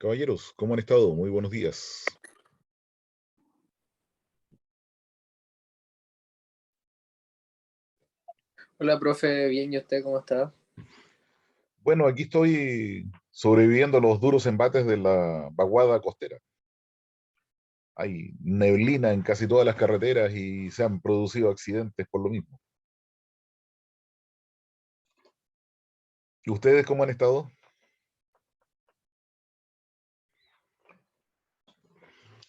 Caballeros, ¿cómo han estado? Muy buenos días. Hola, profe, bien, ¿y usted cómo está? Bueno, aquí estoy sobreviviendo a los duros embates de la vaguada costera. Hay neblina en casi todas las carreteras y se han producido accidentes por lo mismo. ¿Y ustedes cómo han estado?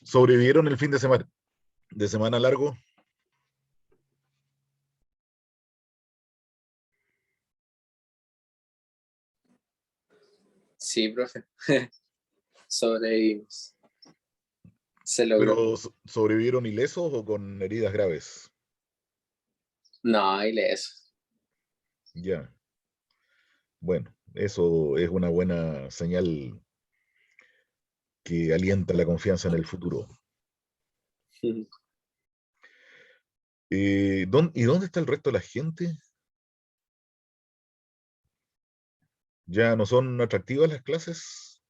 ¿Sobrevivieron el fin de semana largo? Sí, profe, sobrevivimos. Se logró. ¿Pero sobrevivieron ilesos o con heridas graves? No, ileso. Ya, bueno, eso es una buena señal que alienta la confianza en el futuro. ¿Y dónde está el resto de la gente? ¿Ya no son atractivas las clases?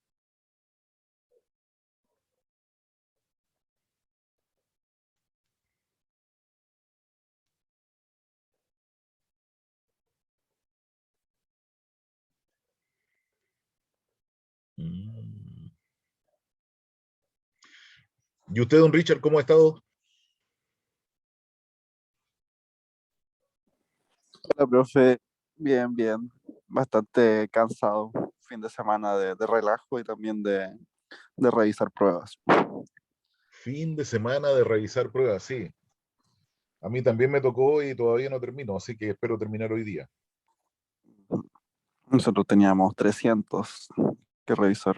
Mm. ¿Y usted, don Richard, cómo ha estado? Hola, profe. Bien, bien. Bastante cansado. Fin de semana de relajo y también de revisar pruebas. Fin de semana de revisar pruebas, sí. A mí también me tocó y todavía no termino, así que espero terminar hoy día. Nosotros teníamos 300 que revisar.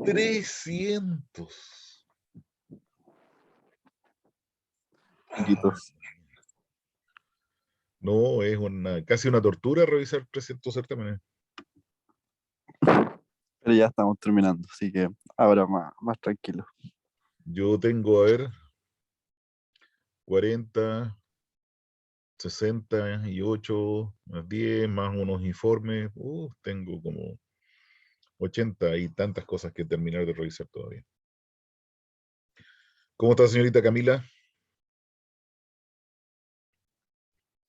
300. Ah, Poquitos. no, es casi una tortura revisar 300 certámenes. Pero ya estamos terminando, así que ahora más tranquilo. Yo tengo, a ver, 40, 68, más 10, más unos informes. Tengo como 80 y tantas cosas que terminar de revisar todavía. ¿Cómo está, señorita Camila?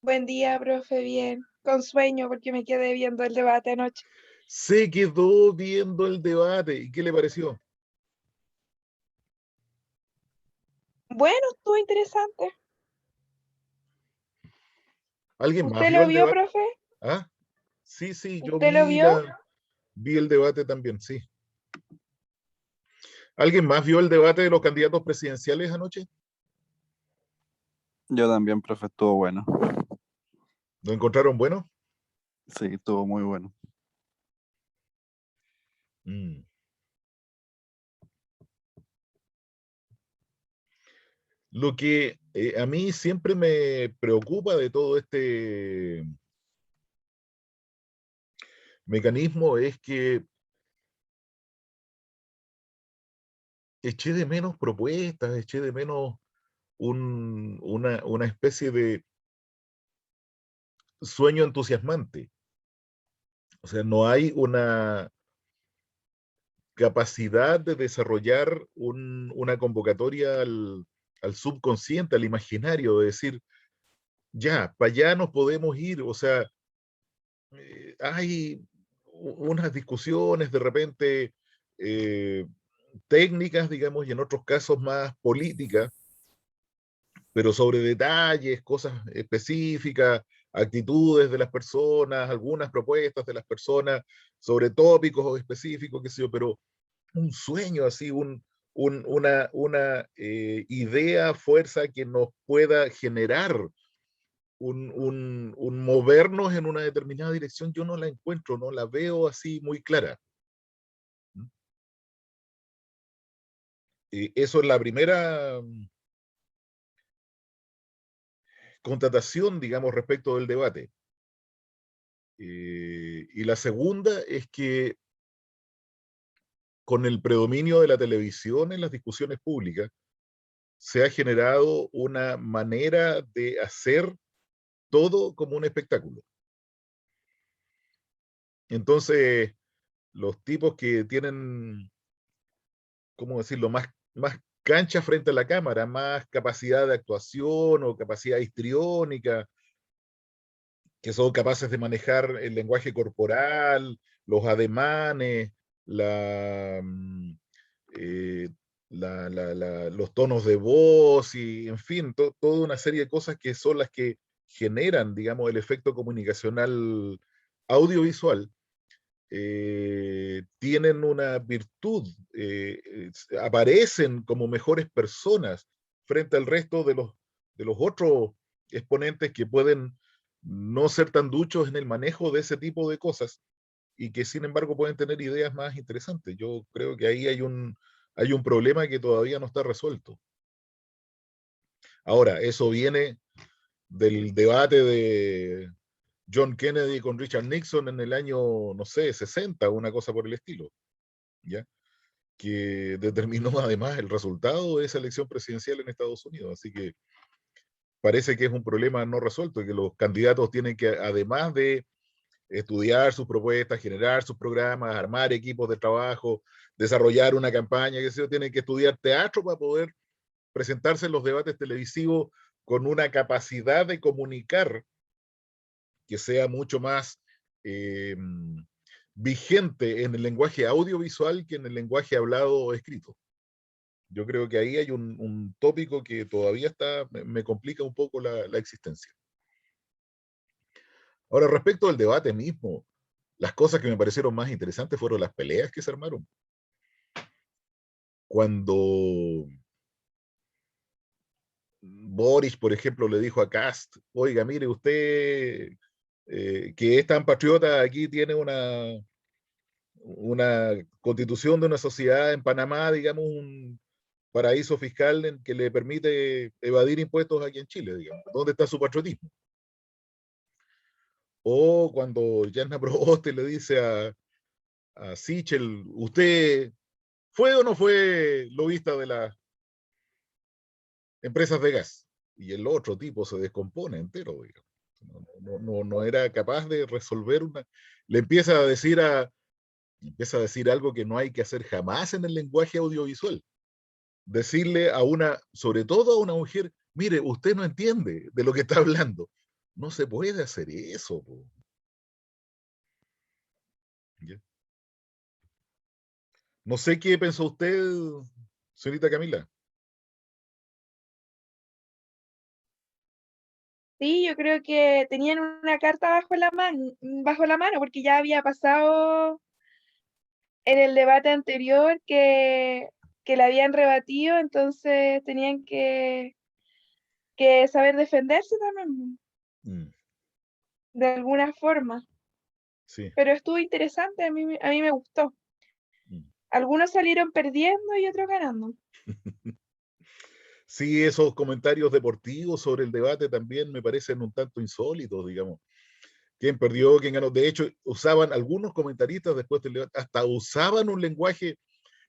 Buen día, profe, bien. Con sueño porque me quedé viendo el debate anoche. Se quedó viendo el debate. ¿Y qué le pareció? Bueno, estuvo interesante. ¿Alguien más ¿Usted vio lo el vio, debate? profe? ¿Ah? Sí, sí, yo ¿Usted lo vio? vi el debate también, sí. ¿Alguien más vio el debate de los candidatos presidenciales anoche? Yo también, profe, estuvo bueno. ¿Lo encontraron bueno? Sí, estuvo muy bueno. Mm. Lo que a mí siempre me preocupa de todo este mecanismo es que eché de menos propuestas, eché de menos una especie de sueño entusiasmante. O sea, no hay una capacidad de desarrollar una convocatoria al subconsciente, al imaginario, de decir, ya, para allá nos podemos ir. O sea, hay unas discusiones de repente eh, técnicas, digamos, y en otros casos más políticas, pero sobre detalles, cosas específicas, actitudes de las personas, algunas propuestas de las personas, sobre tópicos específicos, qué sé yo, pero un sueño así, una idea, fuerza que nos pueda generar un movernos en una determinada dirección, yo no la encuentro, no la veo así muy clara. Eso es la primera constatación, digamos, respecto del debate. Y la segunda es que con el predominio de la televisión en las discusiones públicas, se ha generado una manera de hacer todo como un espectáculo. Entonces, los tipos que tienen ¿cómo decirlo?, más cancha frente a la cámara, más capacidad de actuación o capacidad histriónica, que son capaces de manejar el lenguaje corporal, los ademanes, eh, los tonos de voz y, en fin, toda una serie de cosas que son las que generan, digamos, el efecto comunicacional audiovisual. Tienen una virtud, aparecen como mejores personas frente al resto de los otros exponentes que pueden no ser tan duchos en el manejo de ese tipo de cosas y que sin embargo pueden tener ideas más interesantes. Yo creo que ahí hay un problema que todavía no está resuelto. Ahora, eso viene del debate de John Kennedy con Richard Nixon en el año, no sé, 60, una cosa por el estilo, ¿ya? Que determinó además el resultado de esa elección presidencial en Estados Unidos. Así que parece que es un problema no resuelto y que los candidatos tienen que, además de estudiar sus propuestas, generar sus programas, armar equipos de trabajo, desarrollar una campaña, que se tienen que estudiar teatro para poder presentarse en los debates televisivos con una capacidad de comunicar que sea mucho más vigente en el lenguaje audiovisual que en el lenguaje hablado o escrito. Yo creo que ahí hay un tópico que todavía me complica un poco la existencia. Ahora, respecto al debate mismo, las cosas que me parecieron más interesantes fueron las peleas que se armaron. Cuando Boris, por ejemplo, le dijo a Kast, oiga, mire, usted que es tan patriota, aquí tiene una constitución de una sociedad en Panamá, digamos, un paraíso fiscal que le permite evadir impuestos aquí en Chile, digamos. ¿Dónde está su patriotismo? O cuando Jasna Proboste le dice a Sichel, ¿usted fue o no fue lobista de las empresas de gas? Y el otro tipo se descompone entero, digamos. No era capaz de resolver le empieza a decir algo que no hay que hacer jamás en el lenguaje audiovisual. Decirle sobre todo a una mujer, mire, usted no entiende de lo que está hablando. No se puede hacer eso. ¿Ya? No sé qué pensó usted, señorita Camila. Sí, yo creo que tenían una carta bajo la mano, porque ya había pasado en el debate anterior que la habían rebatido, entonces tenían que saber defenderse también, Mm, de alguna forma. sí. Pero estuvo interesante, a mí me gustó. Mm. Algunos salieron perdiendo y otros ganando. Sí, esos comentarios deportivos sobre el debate también me parecen un tanto insólitos, digamos. ¿Quién perdió? ¿Quién ganó? De hecho, usaban algunos comentaristas después del debate, hasta usaban un lenguaje.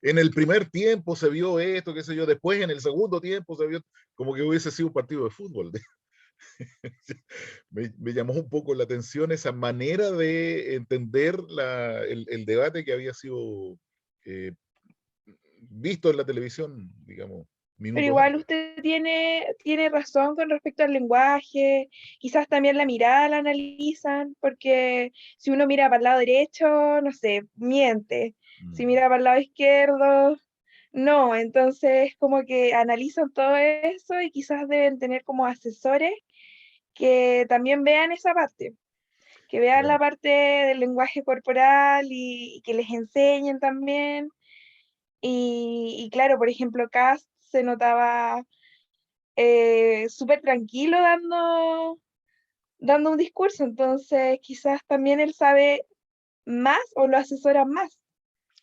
En el primer tiempo se vio esto, qué sé yo, después en el segundo tiempo se vio como que hubiese sido un partido de fútbol. Me llamó un poco la atención esa manera de entender el debate que había sido eh, visto en la televisión, digamos, Pero minutos igual antes. usted tiene razón con respecto al lenguaje, quizás también la mirada la analizan, porque si uno mira para el lado derecho, no sé, miente. Si Mm, mira para el lado izquierdo, no. Entonces, como que analizan todo eso y quizás deben tener como asesores que también vean esa parte, que vean la claro, parte del lenguaje corporal y que les enseñen también. Y claro, por ejemplo, Cast se notaba súper tranquilo dando un discurso, entonces quizás también él sabe más o lo asesora más.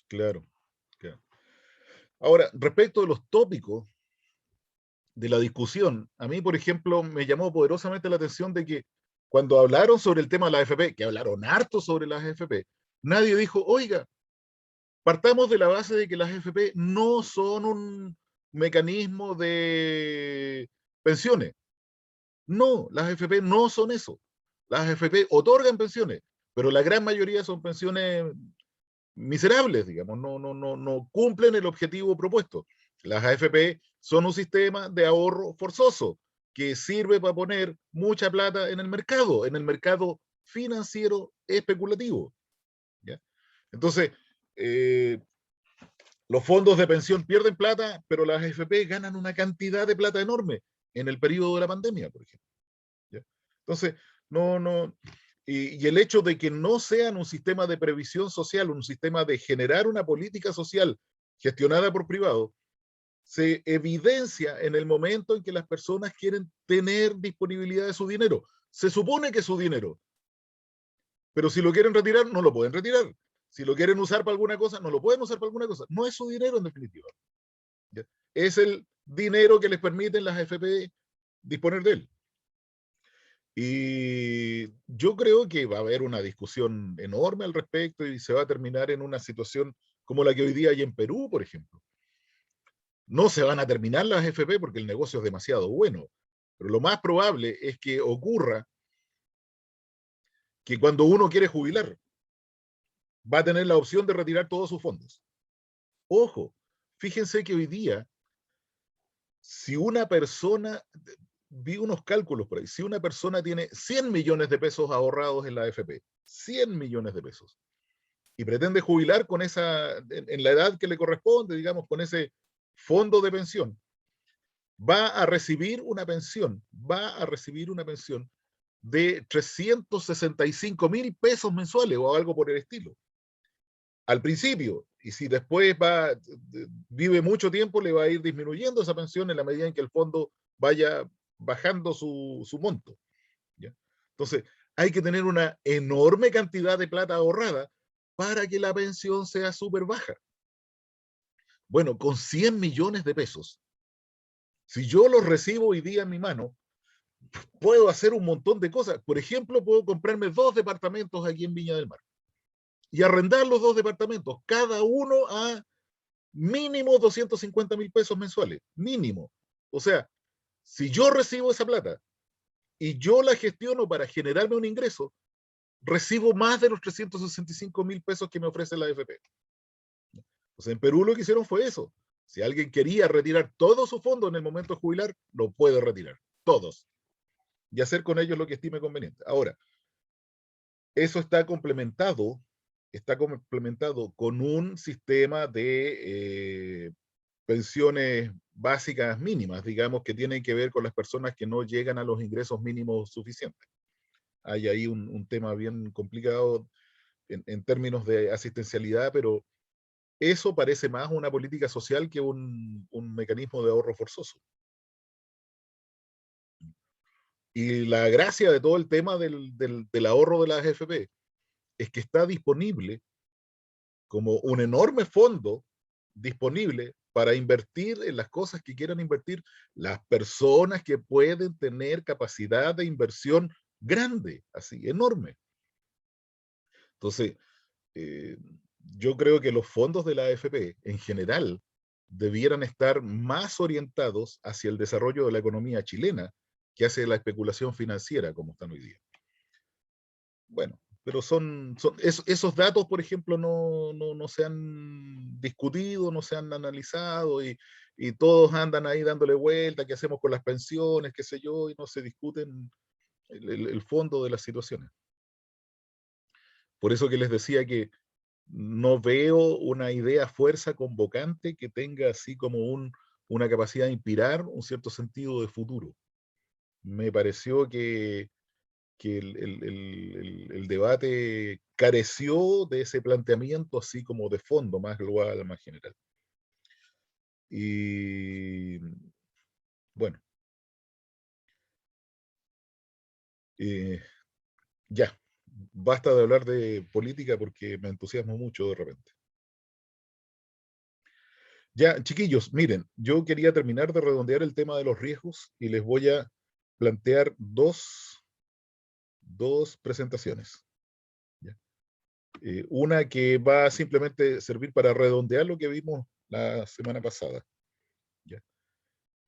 claro, claro. Ahora, respecto de los tópicos de la discusión, a mí, por ejemplo, me llamó poderosamente la atención de que cuando hablaron sobre el tema de la AFP, que hablaron harto sobre las AFP, nadie dijo, oiga, partamos de la base de que las AFP no son un mecanismo de pensiones. No, las AFP no son eso. Las AFP otorgan pensiones, pero la gran mayoría son pensiones miserables, digamos, no cumplen el objetivo propuesto. Las AFP son un sistema de ahorro forzoso que sirve para poner mucha plata en el mercado financiero especulativo. ¿Ya? Entonces, los fondos de pensión pierden plata, pero las AFP ganan una cantidad de plata enorme en el periodo de la pandemia, por ejemplo. ¿Ya? Entonces, y el hecho de que no sean un sistema de previsión social, un sistema de generar una política social gestionada por privados, se evidencia en el momento en que las personas quieren tener disponibilidad de su dinero. Se supone que es su dinero, pero si lo quieren retirar, no lo pueden retirar. Si lo quieren usar para alguna cosa, no lo pueden usar para alguna cosa. No es su dinero en definitiva. ¿Ya? Es el dinero que les permiten las AFP disponer de él. Y yo creo que va a haber una discusión enorme al respecto y se va a terminar en una situación como la que hoy día hay en Perú, por ejemplo. No se van a terminar las AFP porque el negocio es demasiado bueno, pero lo más probable es que ocurra que cuando uno quiere jubilar, va a tener la opción de retirar todos sus fondos. Ojo, fíjense que hoy día, si una persona, vi unos cálculos por ahí, si una persona tiene 100 millones de pesos ahorrados en la AFP, 100 millones de pesos, y pretende jubilar con en la edad que le corresponde, digamos, con ese fondo de pensión, va a recibir una pensión de 365.000 pesos mensuales o algo por el estilo. Al principio, y si después vive mucho tiempo, le va a ir disminuyendo esa pensión en la medida en que el fondo vaya bajando su monto. ¿Ya? Entonces, hay que tener una enorme cantidad de plata ahorrada para que la pensión sea súper baja. Bueno, con 100 millones de pesos, si yo los recibo hoy día en mi mano, puedo hacer un montón de cosas. Por ejemplo, puedo comprarme 2 departamentos aquí en Viña del Mar y arrendar los 2 departamentos, cada uno a mínimo 250.000 pesos mensuales, mínimo. O sea, si yo recibo esa plata y yo la gestiono para generarme un ingreso, recibo más de los 365.000 pesos que me ofrece la AFP. O sea, en Perú lo que hicieron fue eso. Si alguien quería retirar todo su fondo en el momento de jubilar, lo puede retirar, todos, y hacer con ellos lo que estime conveniente. Ahora, eso está complementado con un sistema de pensiones básicas mínimas, digamos, que tienen que ver con las personas que no llegan a los ingresos mínimos suficientes. Hay ahí un tema bien complicado en términos de asistencialidad, pero eso parece más una política social que un mecanismo de ahorro forzoso. Y la gracia de todo el tema del ahorro de las AFP es que está disponible como un enorme fondo disponible para invertir en las cosas que quieran invertir las personas que pueden tener capacidad de inversión grande, así, enorme. Entonces, yo creo que los fondos de la AFP en general debieran estar más orientados hacia el desarrollo de la economía chilena que hacia la especulación financiera como están hoy día. Bueno, pero esos datos, por ejemplo, no se han discutido, no se han analizado y todos andan ahí dándole vuelta, qué hacemos con las pensiones, qué sé yo, y no se discuten el fondo de las situaciones. Por eso que les decía que no veo una idea fuerza convocante que tenga así como una capacidad de inspirar un cierto sentido de futuro. Me pareció que el debate careció de ese planteamiento así como de fondo, más global, más general. Y bueno, ya, basta de hablar de política porque me entusiasmo mucho de repente. Ya, chiquillos, miren, yo quería terminar de redondear el tema de los riesgos y les voy a plantear dos presentaciones. ¿Ya? Una que va a simplemente servir para redondear lo que vimos la semana pasada. ¿Ya?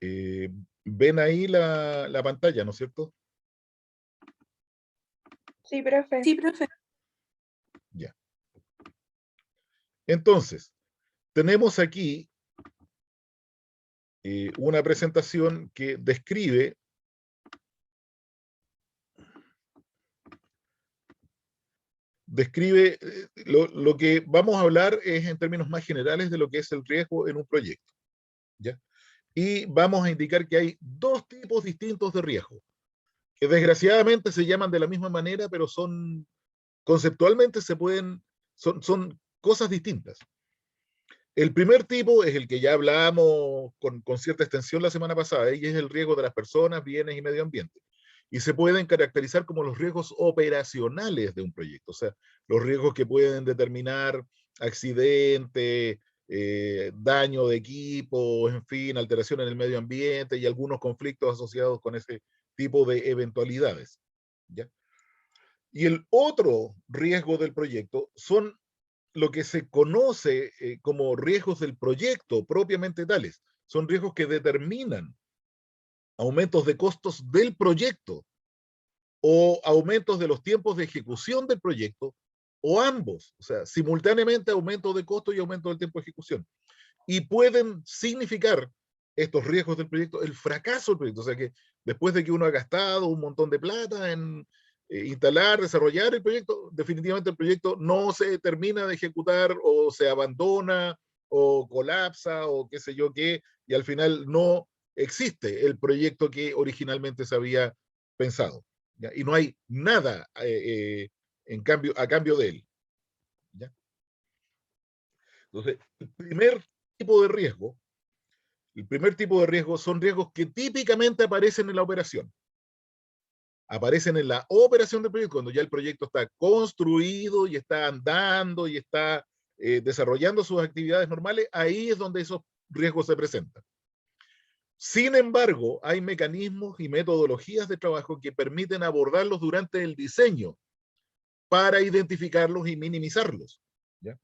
Ven ahí la pantalla, ¿no es cierto? Sí, profe. Sí, profe. Ya. Entonces, tenemos aquí una presentación que describe lo que vamos a hablar es en términos más generales de lo que es el riesgo en un proyecto, ¿ya? Y vamos a indicar que hay dos tipos distintos de riesgo, que desgraciadamente se llaman de la misma manera, pero son conceptualmente son cosas distintas. El primer tipo es el que ya hablamos con cierta extensión la semana pasada, y es el riesgo de las personas, bienes y medio ambiente. Y se pueden caracterizar como los riesgos operacionales de un proyecto, o sea, los riesgos que pueden determinar accidente, daño de equipo, en fin, alteración en el medio ambiente y algunos conflictos asociados con ese tipo de eventualidades, ¿ya? Y el otro riesgo del proyecto son lo que se conoce como riesgos del proyecto propiamente tales. Son riesgos que determinan aumentos de costos del proyecto o aumentos de los tiempos de ejecución del proyecto o ambos, o sea, simultáneamente aumento de costo y aumento del tiempo de ejecución. Y pueden significar estos riesgos del proyecto el fracaso del proyecto, o sea que después de que uno ha gastado un montón de plata en instalar, desarrollar el proyecto, definitivamente el proyecto no se termina de ejecutar o se abandona o colapsa o qué sé yo qué, y al final no existe el proyecto que originalmente se había pensado, ¿ya? Y no hay nada a cambio de él, ¿ya? Entonces, el primer tipo de riesgo son riesgos que típicamente aparecen en la operación. Aparecen en la operación del proyecto, cuando ya el proyecto está construido y está andando y está desarrollando sus actividades normales, ahí es donde esos riesgos se presentan. Sin embargo, hay mecanismos y metodologías de trabajo que permiten abordarlos durante el diseño para identificarlos y minimizarlos, ¿ya?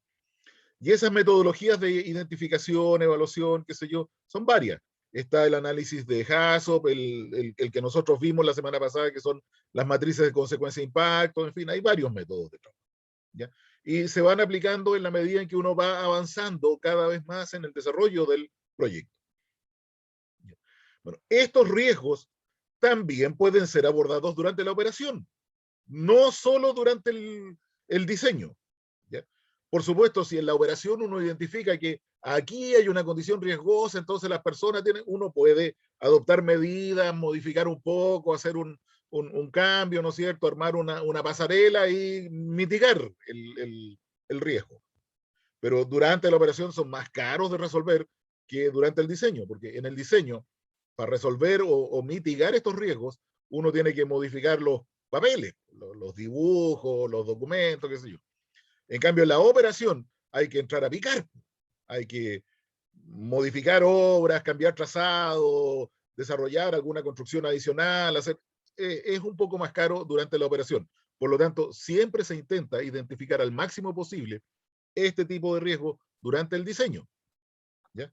Y esas metodologías de identificación, evaluación, qué sé yo, son varias. Está el análisis de HACCP, el que nosotros vimos la semana pasada, que son las matrices de consecuencia de impacto, en fin, hay varios métodos de trabajo, ¿ya? Y se van aplicando en la medida en que uno va avanzando cada vez más en el desarrollo del proyecto. Bueno, estos riesgos también pueden ser abordados durante la operación, no solo durante el diseño, ¿ya? Por supuesto, si en la operación uno identifica que aquí hay una condición riesgosa, entonces las personas uno puede adoptar medidas, modificar un poco, hacer un cambio, ¿no es cierto? Armar una pasarela y mitigar el riesgo. Pero durante la operación son más caros de resolver que durante el diseño, porque en el diseño, para resolver o mitigar estos riesgos, uno tiene que modificar los papeles, los dibujos, los documentos, qué sé yo. En cambio, en la operación hay que entrar a picar, hay que modificar obras, cambiar trazado, desarrollar alguna construcción adicional, es un poco más caro durante la operación. Por lo tanto, siempre se intenta identificar al máximo posible este tipo de riesgo durante el diseño, ¿ya?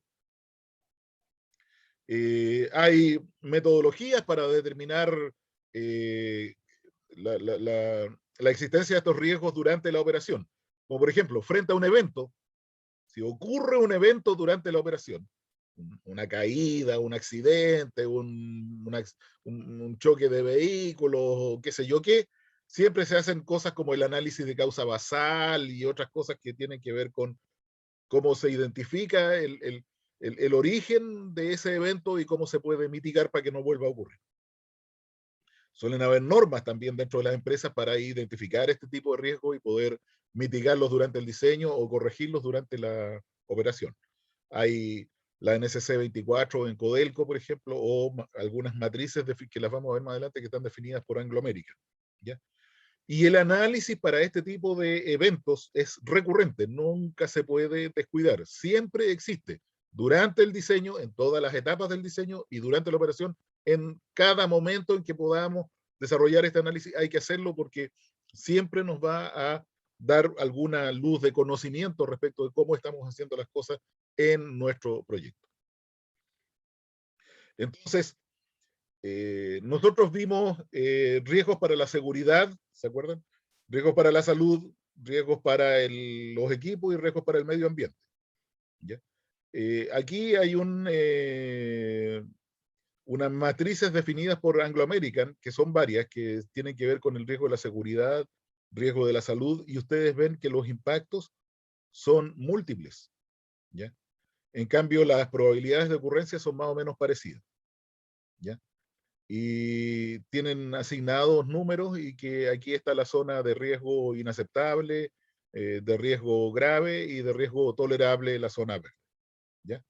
Hay metodologías para determinar eh, la existencia de estos riesgos durante la operación. Como por ejemplo, frente a un evento, si ocurre un evento durante la operación, una caída, un accidente, un choque de vehículos, qué sé yo qué, siempre se hacen cosas como el análisis de causa basal y otras cosas que tienen que ver con cómo se identifica el origen de ese evento y cómo se puede mitigar para que no vuelva a ocurrir. Suelen haber normas también dentro de las empresas para identificar este tipo de riesgos y poder mitigarlos durante el diseño o corregirlos durante la operación. Hay la NSC 24 en Codelco, por ejemplo, o algunas matrices que las vamos a ver más adelante que están definidas por Anglo American, ¿ya? Y el análisis para este tipo de eventos es recurrente, nunca se puede descuidar, siempre existe durante el diseño, en todas las etapas del diseño y durante la operación, en cada momento en que podamos desarrollar este análisis, hay que hacerlo porque siempre nos va a dar alguna luz de conocimiento respecto de cómo estamos haciendo las cosas en nuestro proyecto. Entonces, nosotros vimos riesgos para la seguridad, ¿se acuerdan? Riesgos para la salud, riesgos para los equipos y riesgos para el medio ambiente. ¿Ya? Aquí hay unas matrices definidas por Anglo American, que son varias, que tienen que ver con el riesgo de la seguridad, riesgo de la salud, y ustedes ven que los impactos son múltiples. ¿Ya? En cambio, las probabilidades de ocurrencia son más o menos parecidas. ¿Ya? Y tienen asignados números y que aquí está la zona de riesgo inaceptable, de riesgo grave y de riesgo tolerable, la zona verde. ¿Ya?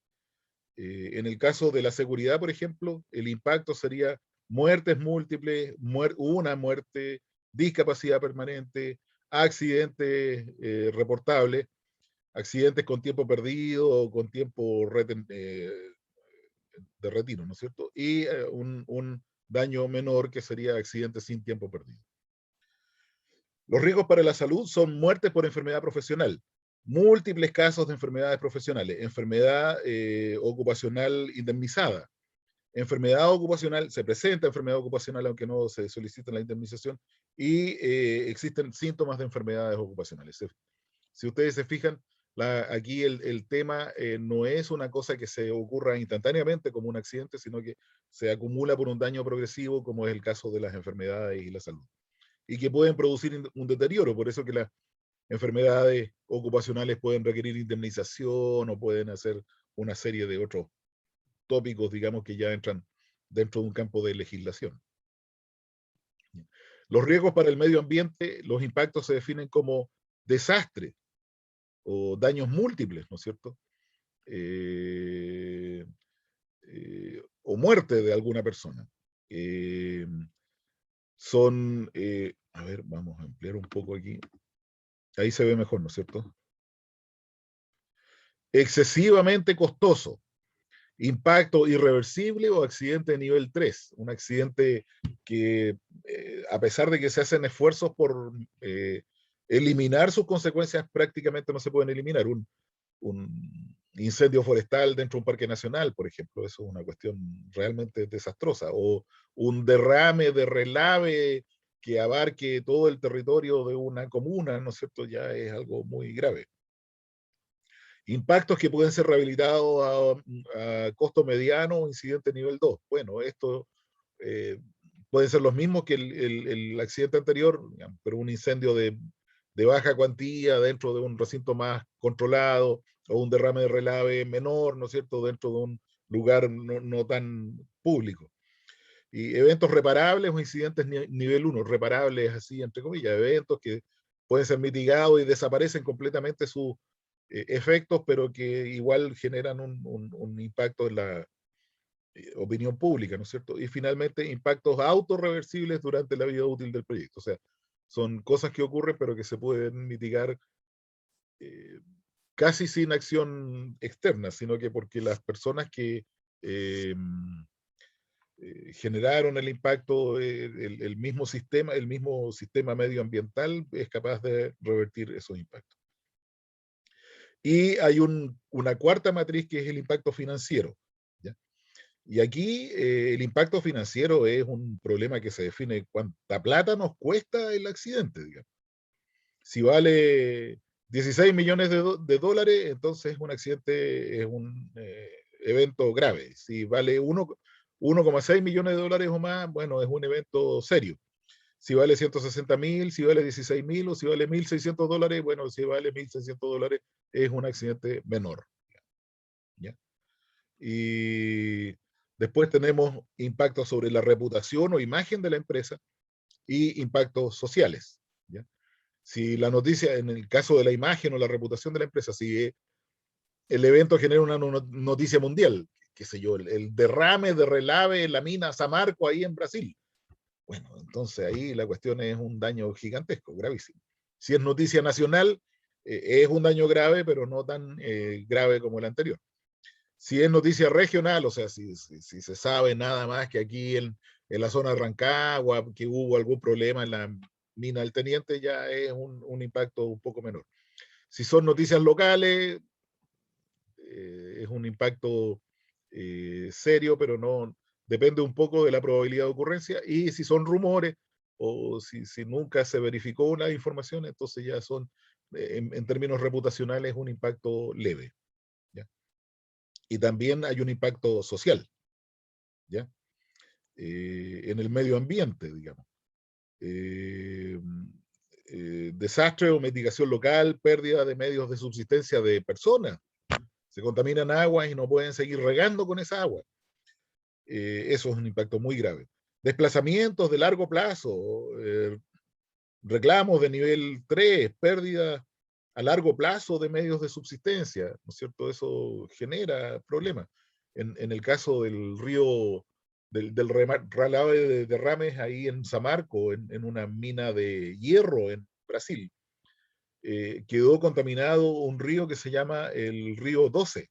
En el caso de la seguridad, por ejemplo, el impacto sería muertes múltiples, una muerte, discapacidad permanente, accidentes reportables, accidentes con tiempo perdido o con tiempo de retiro, ¿no es cierto? Y un daño menor que sería accidentes sin tiempo perdido. Los riesgos para la salud son muertes por enfermedad profesional, múltiples casos de enfermedades profesionales, enfermedad ocupacional indemnizada, enfermedad ocupacional, se presenta enfermedad ocupacional aunque no se solicita la indemnización, y existen síntomas de enfermedades ocupacionales. Si ustedes se fijan, aquí el tema no es una cosa que se ocurra instantáneamente como un accidente, sino que se acumula por un daño progresivo, como es el caso de las enfermedades y la salud, y que pueden producir un deterioro. Por eso que las enfermedades ocupacionales pueden requerir indemnización o pueden hacer una serie de otros tópicos, digamos, que ya entran dentro de un campo de legislación. Los riesgos para el medio ambiente, los impactos se definen como desastre o daños múltiples, ¿no es cierto? O muerte de alguna persona. A ver, vamos a ampliar un poco aquí. Ahí se ve mejor, ¿no es cierto? Excesivamente costoso, impacto irreversible o accidente de nivel 3. Un accidente que, a pesar de que se hacen esfuerzos por eliminar sus consecuencias, prácticamente no se pueden eliminar. Un incendio forestal dentro de un parque nacional, por ejemplo, eso es una cuestión realmente desastrosa. O un derrame de relave que abarque todo el territorio de una comuna, ¿no es cierto? Ya es algo muy grave. Impactos que pueden ser rehabilitados a costo mediano o incidente nivel 2. Bueno, esto pueden ser los mismos que el accidente anterior, digamos, pero un incendio de baja cuantía dentro de un recinto más controlado, o un derrame de relave menor, ¿no es cierto?, dentro de un lugar no tan público. Y eventos reparables o incidentes nivel 1, reparables así, entre comillas, eventos que pueden ser mitigados y desaparecen completamente sus efectos, pero que igual generan un impacto en la opinión pública, ¿no es cierto? Y finalmente, impactos autorreversibles durante la vida útil del proyecto. O sea, son cosas que ocurren, pero que se pueden mitigar casi sin acción externa, sino que porque las personas que generaron el impacto, el mismo sistema medioambiental es capaz de revertir esos impactos. Y hay una cuarta matriz que es el impacto financiero. ¿Ya? Y aquí el impacto financiero es un problema que se define cuánta plata nos cuesta el accidente, digamos. Si vale 16 millones de dólares, entonces un accidente es un evento grave. Si vale 1,6 millones de dólares o más, bueno, es un evento serio. Si vale 160.000, si vale 16.000 o si vale 1.600 dólares, bueno, si vale 1.600 dólares es un accidente menor. ¿Ya? Y después tenemos impactos sobre la reputación o imagen de la empresa y impactos sociales. ¿Ya? Si la noticia, en el caso de la imagen o la reputación de la empresa, si el evento genera una noticia mundial, qué sé yo, el derrame de relave en la mina Samarco ahí en Brasil, bueno, entonces ahí la cuestión es un daño gigantesco, gravísimo. Si es noticia nacional, es un daño grave, pero no tan grave como el anterior. Si es noticia regional, o sea, si se sabe nada más que aquí en la zona de Rancagua, que hubo algún problema en la mina del Teniente, ya es un impacto un poco menor. Si son noticias locales, es un impacto serio, pero no depende un poco de la probabilidad de ocurrencia. Y si son rumores, o si nunca se verificó una información, entonces ya son, en términos reputacionales, un impacto leve. ¿Ya? Y también hay un impacto social, ¿ya? En el medio ambiente, digamos. Desastre o mitigación local, pérdida de medios de subsistencia de personas. Se contaminan aguas y no pueden seguir regando con esa agua. Eso es un impacto muy grave. Desplazamientos de largo plazo, reclamos de nivel 3, pérdida a largo plazo de medios de subsistencia, ¿no es cierto? Eso genera problemas. En el caso del río, del relave de derrames ahí en Samarco, en una mina de hierro en Brasil, quedó contaminado un río que se llama el río 12.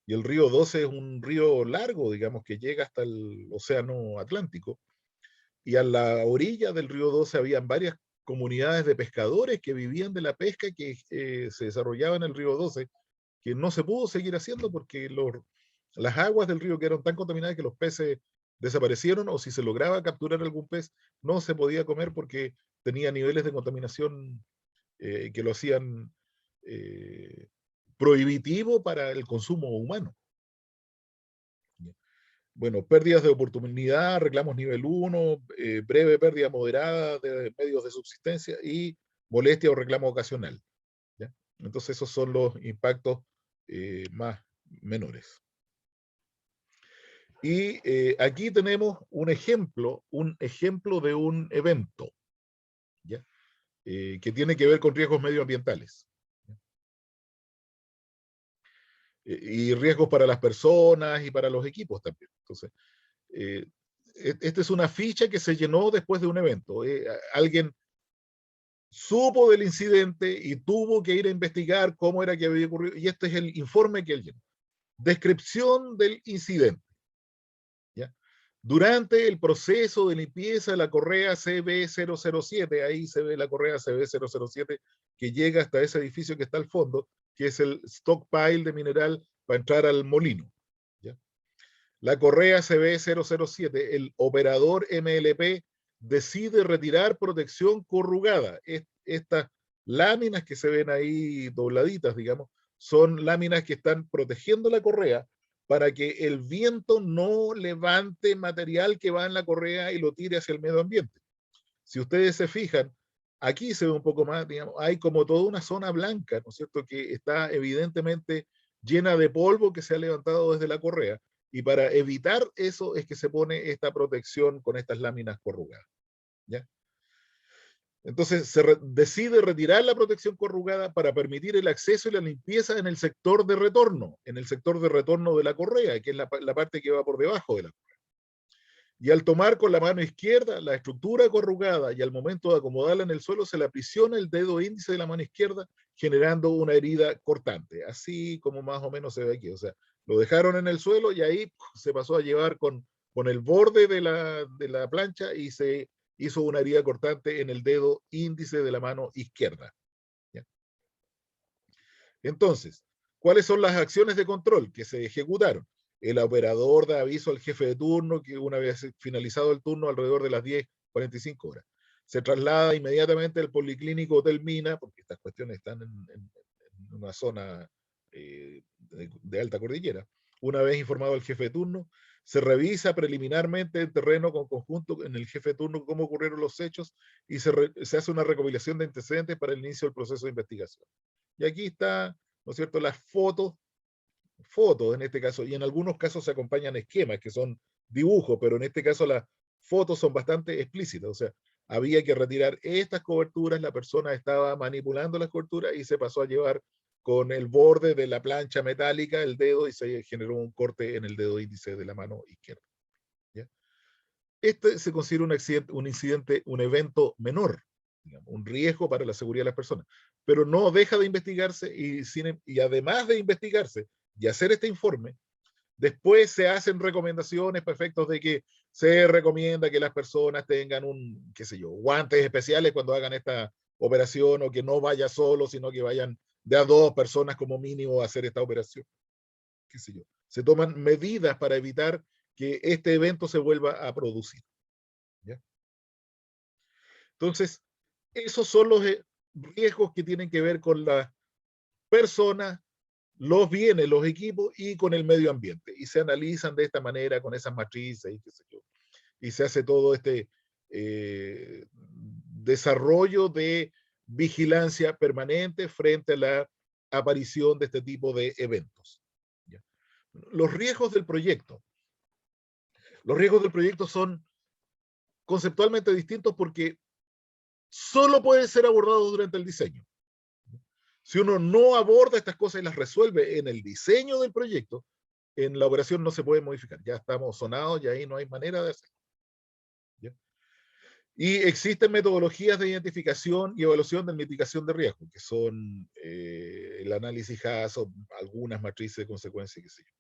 Y el río 12 es un río largo, digamos, que llega hasta el océano Atlántico. Y a la orilla del río 12 habían varias comunidades de pescadores que vivían de la pesca que se desarrollaba en el río 12, que no se pudo seguir haciendo porque las aguas del río quedaron tan contaminadas que los peces desaparecieron, o si se lograba capturar algún pez, no se podía comer porque tenía niveles de contaminación que lo hacían prohibitivo para el consumo humano. Bueno, pérdidas de oportunidad, reclamos nivel 1, breve pérdida moderada de medios de subsistencia y molestia o reclamo ocasional. ¿Ya? Entonces esos son los impactos más menores. Y aquí tenemos un ejemplo de un evento, ¿ya? Que tiene que ver con riesgos medioambientales. Y riesgos para las personas y para los equipos también. Entonces, esta es una ficha que se llenó después de un evento. Alguien supo del incidente y tuvo que ir a investigar cómo era que había ocurrido, y este es el informe que él llenó. Descripción del incidente. ¿Ya? Durante el proceso de limpieza de la correa CB007, ahí se ve la correa CB007 que llega hasta ese edificio que está al fondo, que es el stockpile de mineral para entrar al molino. ¿Ya? La correa CB007, el operador MLP decide retirar protección corrugada. Estas láminas que se ven ahí dobladitas, digamos, son láminas que están protegiendo la correa para que el viento no levante material que va en la correa y lo tire hacia el medio ambiente. Si ustedes se fijan, aquí se ve un poco más, digamos, hay como toda una zona blanca, ¿no es cierto?, que está evidentemente llena de polvo que se ha levantado desde la correa, y para evitar eso es que se pone esta protección con estas láminas corrugadas. ¿Ya? Entonces decide retirar la protección corrugada para permitir el acceso y la limpieza en el sector de retorno de la correa, que es la parte que va por debajo de la correa. Y al tomar con la mano izquierda la estructura corrugada y al momento de acomodarla en el suelo, se le aprisiona el dedo índice de la mano izquierda, generando una herida cortante, así como más o menos se ve aquí. O sea, lo dejaron en el suelo y ahí se pasó a llevar con el borde de la plancha y se hizo una herida cortante en el dedo índice de la mano izquierda. ¿Ya? Entonces, ¿cuáles son las acciones de control que se ejecutaron? El operador da aviso al jefe de turno que una vez finalizado el turno, alrededor de las 10:45 horas, se traslada inmediatamente al Policlínico Hotel Mina, porque estas cuestiones están en una zona de alta cordillera. Una vez informado el jefe de turno, se revisa preliminarmente el terreno con conjunto en el jefe de turno cómo ocurrieron los hechos y se hace una recopilación de antecedentes para el inicio del proceso de investigación. Y aquí está, ¿no es cierto?, las fotos en este caso, y en algunos casos se acompañan esquemas que son dibujos, pero en este caso las fotos son bastante explícitas. O sea, había que retirar estas coberturas, la persona estaba manipulando las coberturas y se pasó a llevar con el borde de la plancha metálica el dedo y se generó un corte en el dedo índice de la mano izquierda. ¿Ya? Este se considera un incidente, un evento menor, digamos, un riesgo para la seguridad de las personas, pero no deja de investigarse y además de investigarse y hacer este informe, después se hacen recomendaciones para efectos de que se recomienda que las personas tengan qué sé yo, guantes especiales cuando hagan esta operación, o que no vaya solo, sino que vayan de a 2 personas como mínimo a hacer esta operación. Qué sé yo. Se toman medidas para evitar que este evento se vuelva a producir. ¿Ya? Entonces, esos son los riesgos que tienen que ver con las personas, los bienes, los equipos y con el medio ambiente. Y se analizan de esta manera, con esas matrices y qué sé yo. Y se hace todo este desarrollo de vigilancia permanente frente a la aparición de este tipo de eventos. ¿Ya? Los riesgos del proyecto. Los riesgos del proyecto son conceptualmente distintos porque solo pueden ser abordados durante el diseño. Si uno no aborda estas cosas y las resuelve en el diseño del proyecto, en la operación no se puede modificar. Ya estamos sonados y ahí no hay manera de hacerlo. ¿Ya? Y existen metodologías de identificación y evaluación de mitigación de riesgo, que son el análisis HAZOP, algunas matrices de consecuencia, qué sé yo.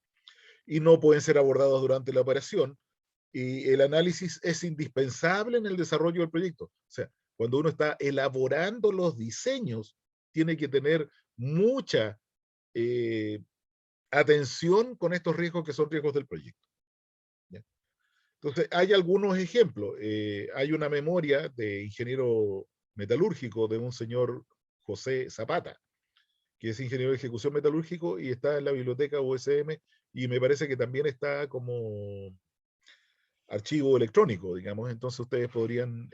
Y no pueden ser abordados durante la operación. Y el análisis es indispensable en el desarrollo del proyecto. O sea, cuando uno está elaborando los diseños, tiene que tener mucha atención con estos riesgos que son riesgos del proyecto. ¿Ya? Entonces, hay algunos ejemplos. Hay una memoria de ingeniero metalúrgico de un señor José Zapata, que es ingeniero de ejecución metalúrgico y está en la biblioteca USM y me parece que también está como archivo electrónico, digamos. Entonces ustedes podrían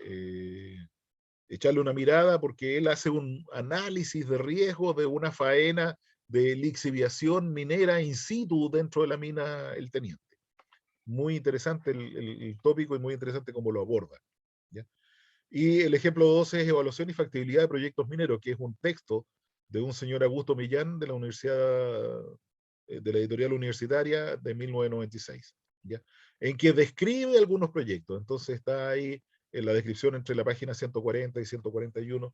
echarle una mirada porque él hace un análisis de riesgo de una faena de lixiviación minera in situ dentro de la mina El Teniente. Muy interesante el tópico y muy interesante cómo lo aborda. ¿Ya? Y el ejemplo 12 es evaluación y factibilidad de proyectos mineros, que es un texto de un señor Augusto Millán de la Universidad, de la editorial universitaria de 1996, ¿ya? En que describe algunos proyectos. Entonces está ahí en la descripción entre la página 140 y 141,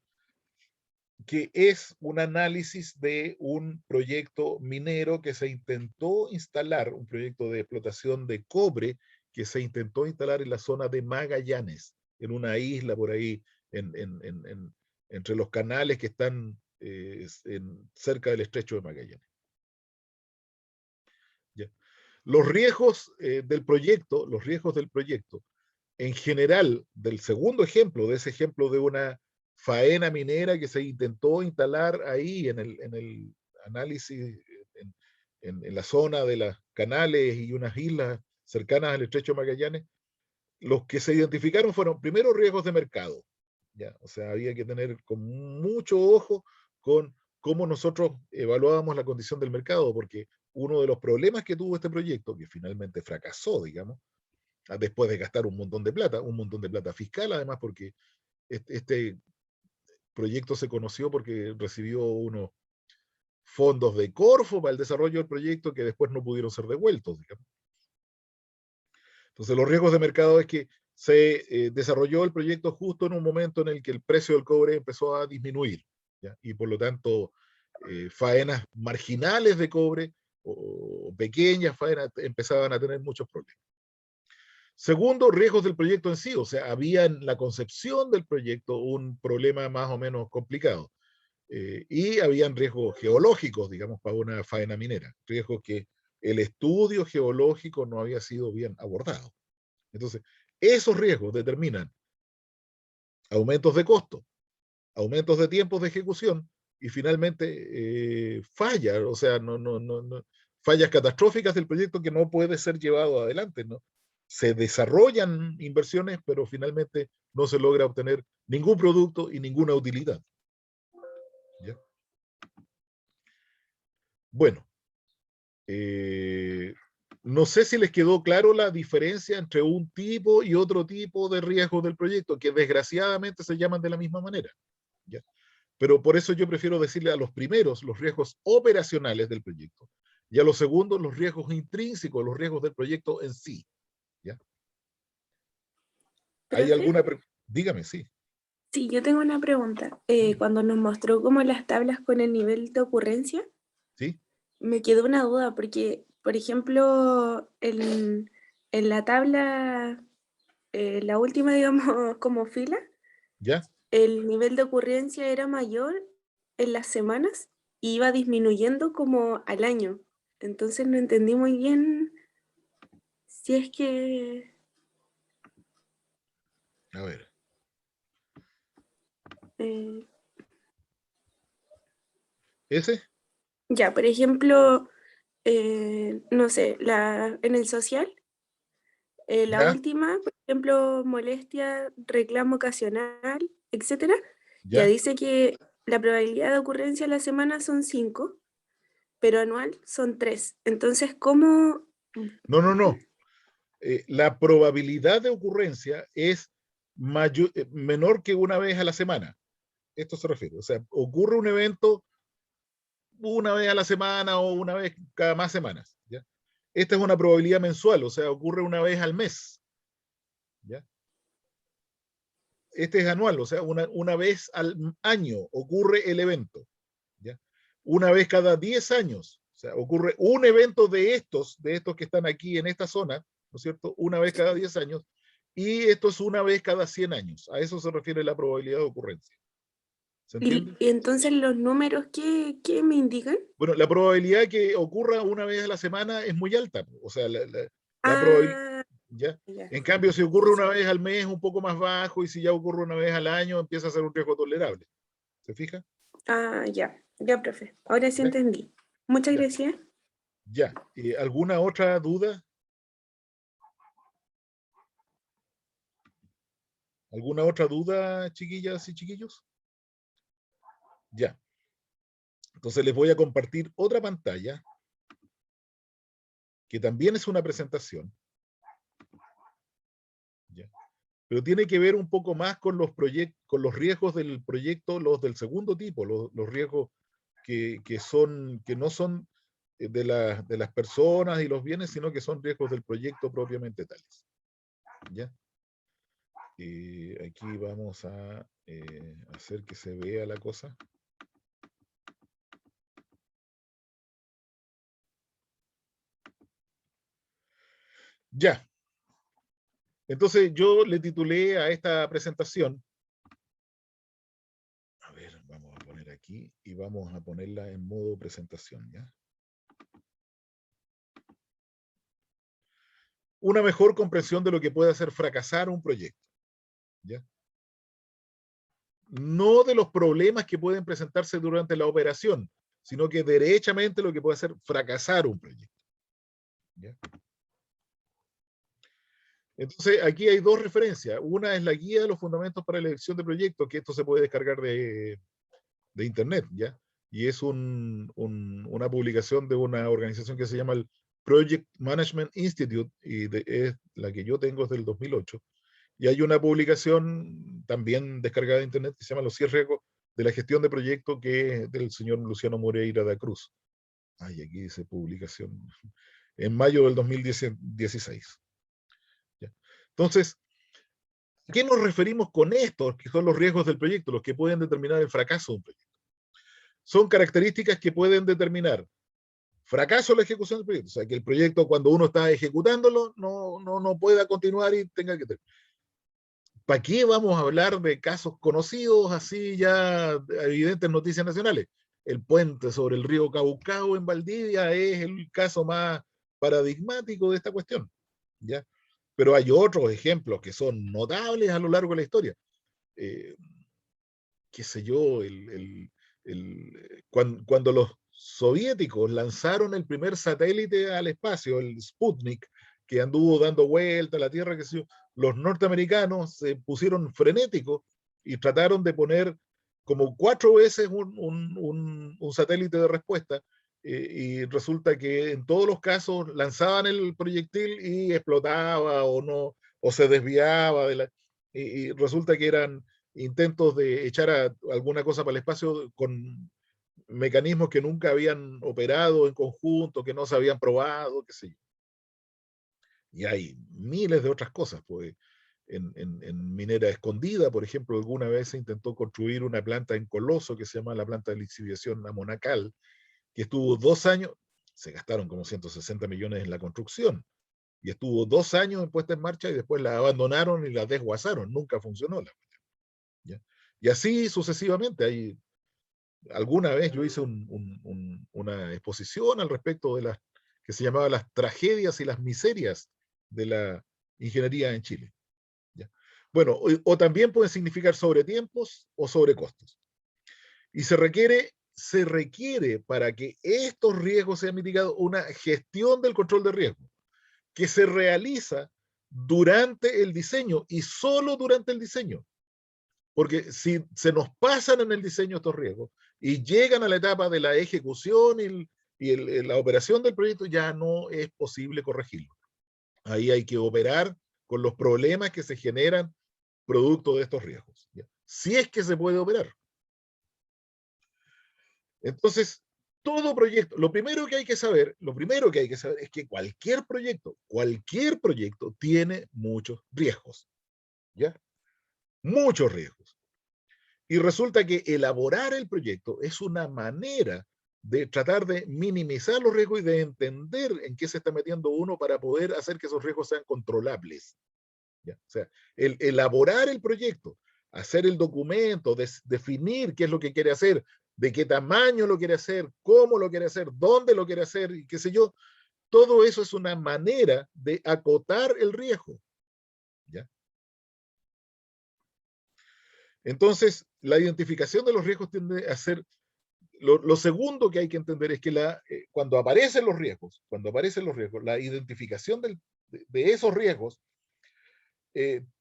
que es un análisis de un proyecto minero que se intentó instalar, un proyecto de explotación de cobre que se intentó instalar en la zona de Magallanes, en una isla por ahí, entre los canales que están cerca del estrecho de Magallanes. ¿Ya? Los riesgos del proyecto, en general, del segundo ejemplo, de ese ejemplo de una faena minera que se intentó instalar ahí en el análisis, en la zona de los canales y unas islas cercanas al estrecho de Magallanes, los que se identificaron fueron primero riesgos de mercado. ¿Ya? O sea, había que tener con mucho ojo con cómo nosotros evaluábamos la condición del mercado, porque uno de los problemas que tuvo este proyecto, que finalmente fracasó, digamos, después de gastar un montón de plata fiscal, además, porque este proyecto se conoció porque recibió unos fondos de Corfo para el desarrollo del proyecto que después no pudieron ser devueltos, digamos. Entonces, los riesgos de mercado es que se desarrolló el proyecto justo en un momento en el que el precio del cobre empezó a disminuir, ¿ya? Y por lo tanto, faenas marginales de cobre o pequeñas faenas empezaban a tener muchos problemas. Segundo, riesgos del proyecto en sí, o sea, había en la concepción del proyecto un problema más o menos complicado. Y habían riesgos geológicos, digamos, para una faena minera, riesgos que el estudio geológico no había sido bien abordado. Entonces, esos riesgos determinan aumentos de costo, aumentos de tiempos de ejecución y finalmente fallas, o sea, fallas catastróficas del proyecto que no puede ser llevado adelante, ¿no? Se desarrollan inversiones, pero finalmente no se logra obtener ningún producto y ninguna utilidad. ¿Ya? Bueno, no sé si les quedó claro la diferencia entre un tipo y otro tipo de riesgos del proyecto, que desgraciadamente se llaman de la misma manera. ¿Ya? Pero por eso yo prefiero decirle a los primeros los riesgos operacionales del proyecto y a los segundos los riesgos intrínsecos, los riesgos del proyecto en sí. ¿Ya? ¿Hay alguna? Dígame, sí. Sí, yo tengo una pregunta. Cuando nos mostró como las tablas con el nivel de ocurrencia, ¿Sí? me quedó una duda porque, por ejemplo, en la tabla, la última, digamos, como fila, ¿Ya? el nivel de ocurrencia era mayor en las semanas y iba disminuyendo como al año. Entonces no entendí muy bien si es que... A ver. Eh, ¿Ese? ya, por ejemplo, no sé, en el social, la ¿Ya? última, por ejemplo, molestia, reclamo ocasional, etcétera, ya ¿Ya? dice que la probabilidad de ocurrencia a la semana son 5, pero anual son 3. Entonces, ¿cómo? No, no, no. La probabilidad de ocurrencia es menor que una vez a la semana. Esto se refiere. O sea, ocurre un evento una vez a la semana o una vez cada más semanas. ¿Ya? Esta es una probabilidad mensual, o sea, ocurre una vez al mes. ¿Ya? Este es anual, o sea, una vez al año ocurre el evento. ¿Ya? Una vez cada 10 años, o sea, ocurre un evento de estos que están aquí en esta zona, ¿no es cierto? Una vez cada 10 años, y esto es una vez cada 100 años. A eso se refiere la probabilidad de ocurrencia. ¿Se entiende? Y entonces los números, ¿qué me indican? Bueno, la probabilidad de que ocurra una vez a la semana es muy alta. O sea, la probabilidad, Ah, ¿ya? ya. En cambio, si ocurre una vez al mes es un poco más bajo y si ya ocurre una vez al año empieza a ser un riesgo tolerable. ¿Se fija? Ah, ya, ya, profe. Ahora sí ¿Ya? entendí. Muchas Ya. gracias. Ya. ¿Alguna otra duda? ¿Alguna otra duda, chiquillas y chiquillos? Ya. Entonces les voy a compartir otra pantalla que también es una presentación. ¿Ya? Pero tiene que ver un poco más con con los riesgos del proyecto, los del segundo tipo, los riesgos que no son de las personas y los bienes, sino que son riesgos del proyecto propiamente tales. ¿Ya? Aquí vamos a hacer que se vea la cosa. Ya. Entonces yo le titulé a esta presentación, a ver, vamos a poner aquí y vamos a ponerla en modo presentación, ¿ya? Una mejor comprensión de lo que puede hacer fracasar un proyecto, ¿ya? No de los problemas que pueden presentarse durante la operación, sino que derechamente lo que puede hacer fracasar un proyecto, ¿ya? Entonces, aquí hay dos referencias. Una es la guía de los fundamentos para la elección de proyectos, que esto se puede descargar de internet, ¿ya? Y es una publicación de una organización que se llama el Project Management Institute, y es la que yo tengo es del 2008. Y hay una publicación también descargada de internet que se llama Los 100 riesgos de la gestión de proyectos, que es del señor Luciano Moreira da Cruz. Ay, aquí dice publicación. En mayo del 2016. ¿Ya? Entonces, ¿a qué nos referimos con esto? Que son los riesgos del proyecto, los que pueden determinar el fracaso de un proyecto. Son características que pueden determinar fracaso en la ejecución del proyecto. O sea, que el proyecto, cuando uno está ejecutándolo, no pueda continuar y tenga que terminar. ¿Para qué vamos a hablar de casos conocidos, así ya evidentes noticias nacionales? El puente sobre el río Caucao en Valdivia es el caso más paradigmático de esta cuestión, ¿ya? Pero hay otros ejemplos que son notables a lo largo de la historia. Qué sé yo, cuando los soviéticos lanzaron el primer satélite al espacio, el Sputnik, que anduvo dando vuelta a la Tierra, qué sé yo, los norteamericanos se pusieron frenéticos y trataron de poner como 4 veces un satélite de respuesta, y resulta que en todos los casos lanzaban el proyectil y explotaba o no, o se desviaba y resulta que eran intentos de echar alguna cosa para el espacio con mecanismos que nunca habían operado en conjunto, que no se habían probado, qué sé yo. Y hay miles de otras cosas, pues en Minera Escondida, por ejemplo, alguna vez se intentó construir una planta en Coloso que se llama la planta de lixiviación Amonacal, que estuvo 2 años, se gastaron como 160 millones en la construcción, y estuvo 2 años en puesta en marcha y después la abandonaron y la desguazaron, nunca funcionó la. ¿Ya? Y así sucesivamente. Alguna vez yo hice una exposición al respecto de las que se llamaba las tragedias y las miserias de la ingeniería en Chile. ¿Ya? Bueno, o también pueden significar sobretiempos o sobrecostos. Y se requiere para que estos riesgos sean mitigados una gestión del control de riesgo que se realiza durante el diseño y solo durante el diseño. Porque si se nos pasan en el diseño estos riesgos y llegan a la etapa de la ejecución y la operación del proyecto, ya no es posible corregirlo. Ahí hay que operar con los problemas que se generan producto de estos riesgos. ¿Ya? Si es que se puede operar. Entonces, todo proyecto, lo primero que hay que saber es que cualquier proyecto tiene muchos riesgos. ¿Ya? Muchos riesgos. Y resulta que elaborar el proyecto es una manera de tratar de minimizar los riesgos y de entender en qué se está metiendo uno para poder hacer que esos riesgos sean controlables. ¿Ya? O sea, el elaborar el proyecto, hacer el documento, definir qué es lo que quiere hacer, de qué tamaño lo quiere hacer, cómo lo quiere hacer, dónde lo quiere hacer, y qué sé yo, todo eso es una manera de acotar el riesgo. ¿Ya? Entonces, la identificación de los riesgos tiende a ser, lo segundo que hay que entender es que cuando aparecen los riesgos, la identificación de esos riesgos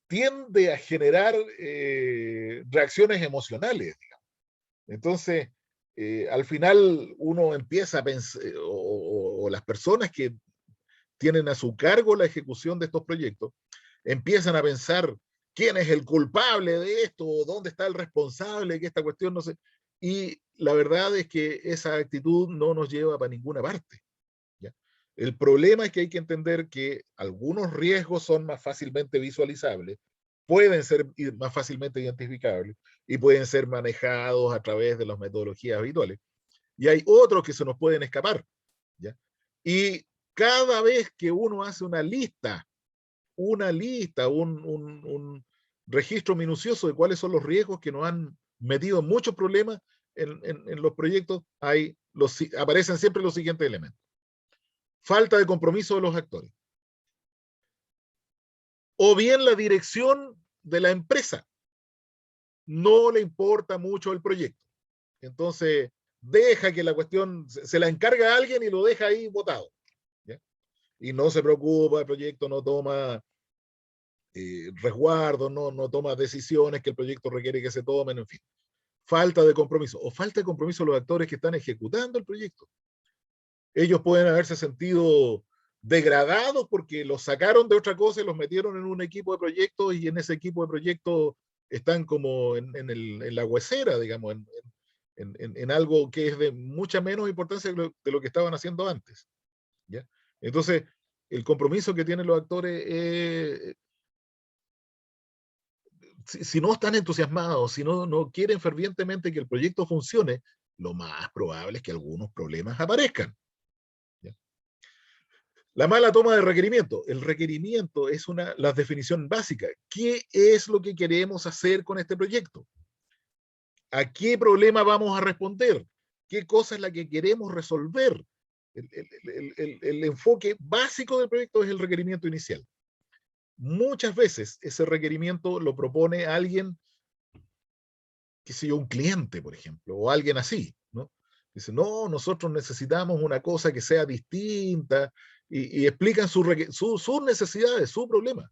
tiende a generar reacciones emocionales, digamos. Entonces, al final uno empieza a pensar, o las personas que tienen a su cargo la ejecución de estos proyectos, empiezan a pensar quién es el culpable de esto, dónde está el responsable, que esta cuestión no sé. Y la verdad es que esa actitud no nos lleva para ninguna parte. ¿Ya? El problema es que hay que entender que algunos riesgos son más fácilmente visualizables, pueden ser más fácilmente identificables y pueden ser manejados a través de las metodologías habituales. Y hay otros que se nos pueden escapar. ¿Ya? Y cada vez que uno hace una lista, un registro minucioso de cuáles son los riesgos que nos han metido en muchos problemas en los proyectos, aparecen siempre los siguientes elementos. Falta de compromiso de los actores. O bien la dirección de la empresa no le importa mucho el proyecto. Entonces, deja que la cuestión se la encarga a alguien y lo deja ahí botado. ¿Ya? Y no se preocupa, el proyecto no toma resguardo, no toma decisiones que el proyecto requiere que se tomen, en fin. Falta de compromiso. O falta de compromiso de los actores que están ejecutando el proyecto. Ellos pueden haberse sentido degradados porque los sacaron de otra cosa y los metieron en un equipo de proyectos y en ese equipo de proyectos están como en la huesera, digamos, en algo que es de mucha menos importancia de lo que estaban haciendo antes. ¿Ya? Entonces, el compromiso que tienen los actores, si no están entusiasmados, si no quieren fervientemente que el proyecto funcione, lo más probable es que algunos problemas aparezcan. La mala toma de requerimiento. El requerimiento es la definición básica. ¿Qué es lo que queremos hacer con este proyecto? ¿A qué problema vamos a responder? ¿Qué cosa es la que queremos resolver? El enfoque básico del proyecto es el requerimiento inicial. Muchas veces ese requerimiento lo propone alguien, qué sé yo, un cliente, por ejemplo, o alguien así, ¿no? Dice, no, nosotros necesitamos una cosa que sea distinta, y explican sus necesidades, su problema.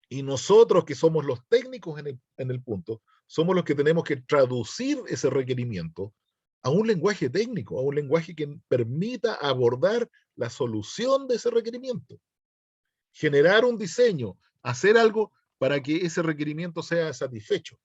Y nosotros, que somos los técnicos en el punto, somos los que tenemos que traducir ese requerimiento a un lenguaje técnico, a un lenguaje que permita abordar la solución de ese requerimiento. Generar un diseño, hacer algo para que ese requerimiento sea satisfecho.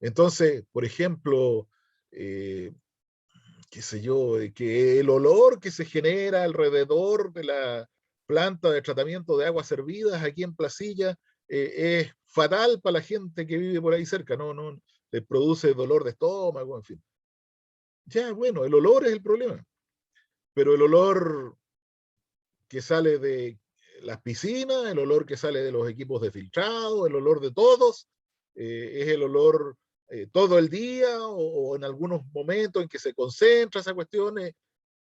Entonces, por ejemplo, qué sé yo, que el olor que se genera alrededor de la planta de tratamiento de aguas servidas aquí en Placilla es fatal para la gente que vive por ahí cerca, no le produce dolor de estómago, en fin. Ya, bueno, el olor es el problema, pero el olor que sale de las piscinas, el olor que sale de los equipos de filtrado, el olor de todos, es el olor todo el día o en algunos momentos en que se concentra esa cuestión.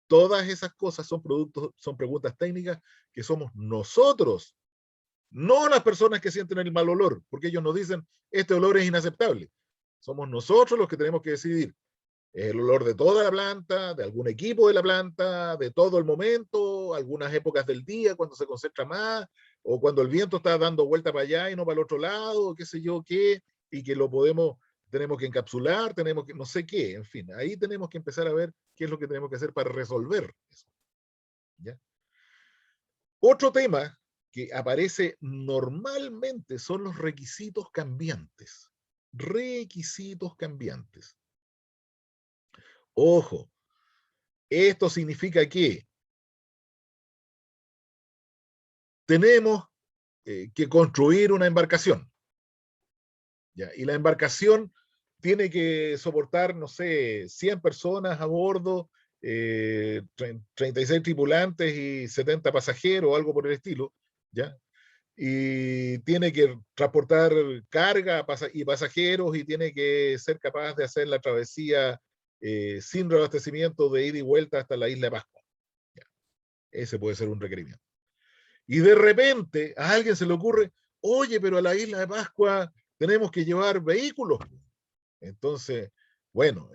Todas esas cosas son preguntas técnicas que somos nosotros No las personas que sienten el mal olor, porque ellos nos dicen, este olor es inaceptable. Somos nosotros los que tenemos que decidir. Es el olor de toda la planta, de algún equipo de la planta, de todo el momento, algunas épocas del día cuando se concentra más, o cuando el viento está dando vuelta para allá y no para el otro lado, qué sé yo qué, y que lo tenemos que encapsular, tenemos que, no sé qué, en fin, ahí tenemos que empezar a ver qué es lo que tenemos que hacer para resolver eso. ¿Ya? Otro tema que aparece normalmente son los requisitos cambiantes. Requisitos cambiantes. Ojo, esto significa que tenemos que construir una embarcación. ¿Ya? Y la embarcación tiene que soportar, no sé, 100 personas a bordo, 36 tripulantes y 70 pasajeros o algo por el estilo, ¿ya? Y tiene que transportar carga y pasajeros y tiene que ser capaz de hacer la travesía sin reabastecimiento de ida y vuelta hasta la isla de Pascua. ¿Ya? Ese puede ser un requerimiento. Y de repente a alguien se le ocurre, oye, pero a la isla de Pascua tenemos que llevar vehículos. Entonces, bueno,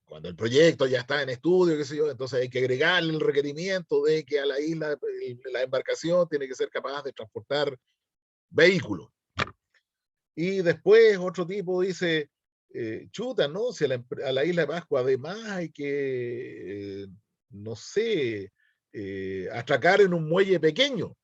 cuando el proyecto ya está en estudio, qué sé yo, entonces hay que agregarle el requerimiento de que a la isla, la embarcación tiene que ser capaz de transportar vehículos. Y después otro tipo dice, chuta, ¿no? Si a la isla de Pascua además hay que, no sé, atracar en un muelle pequeño.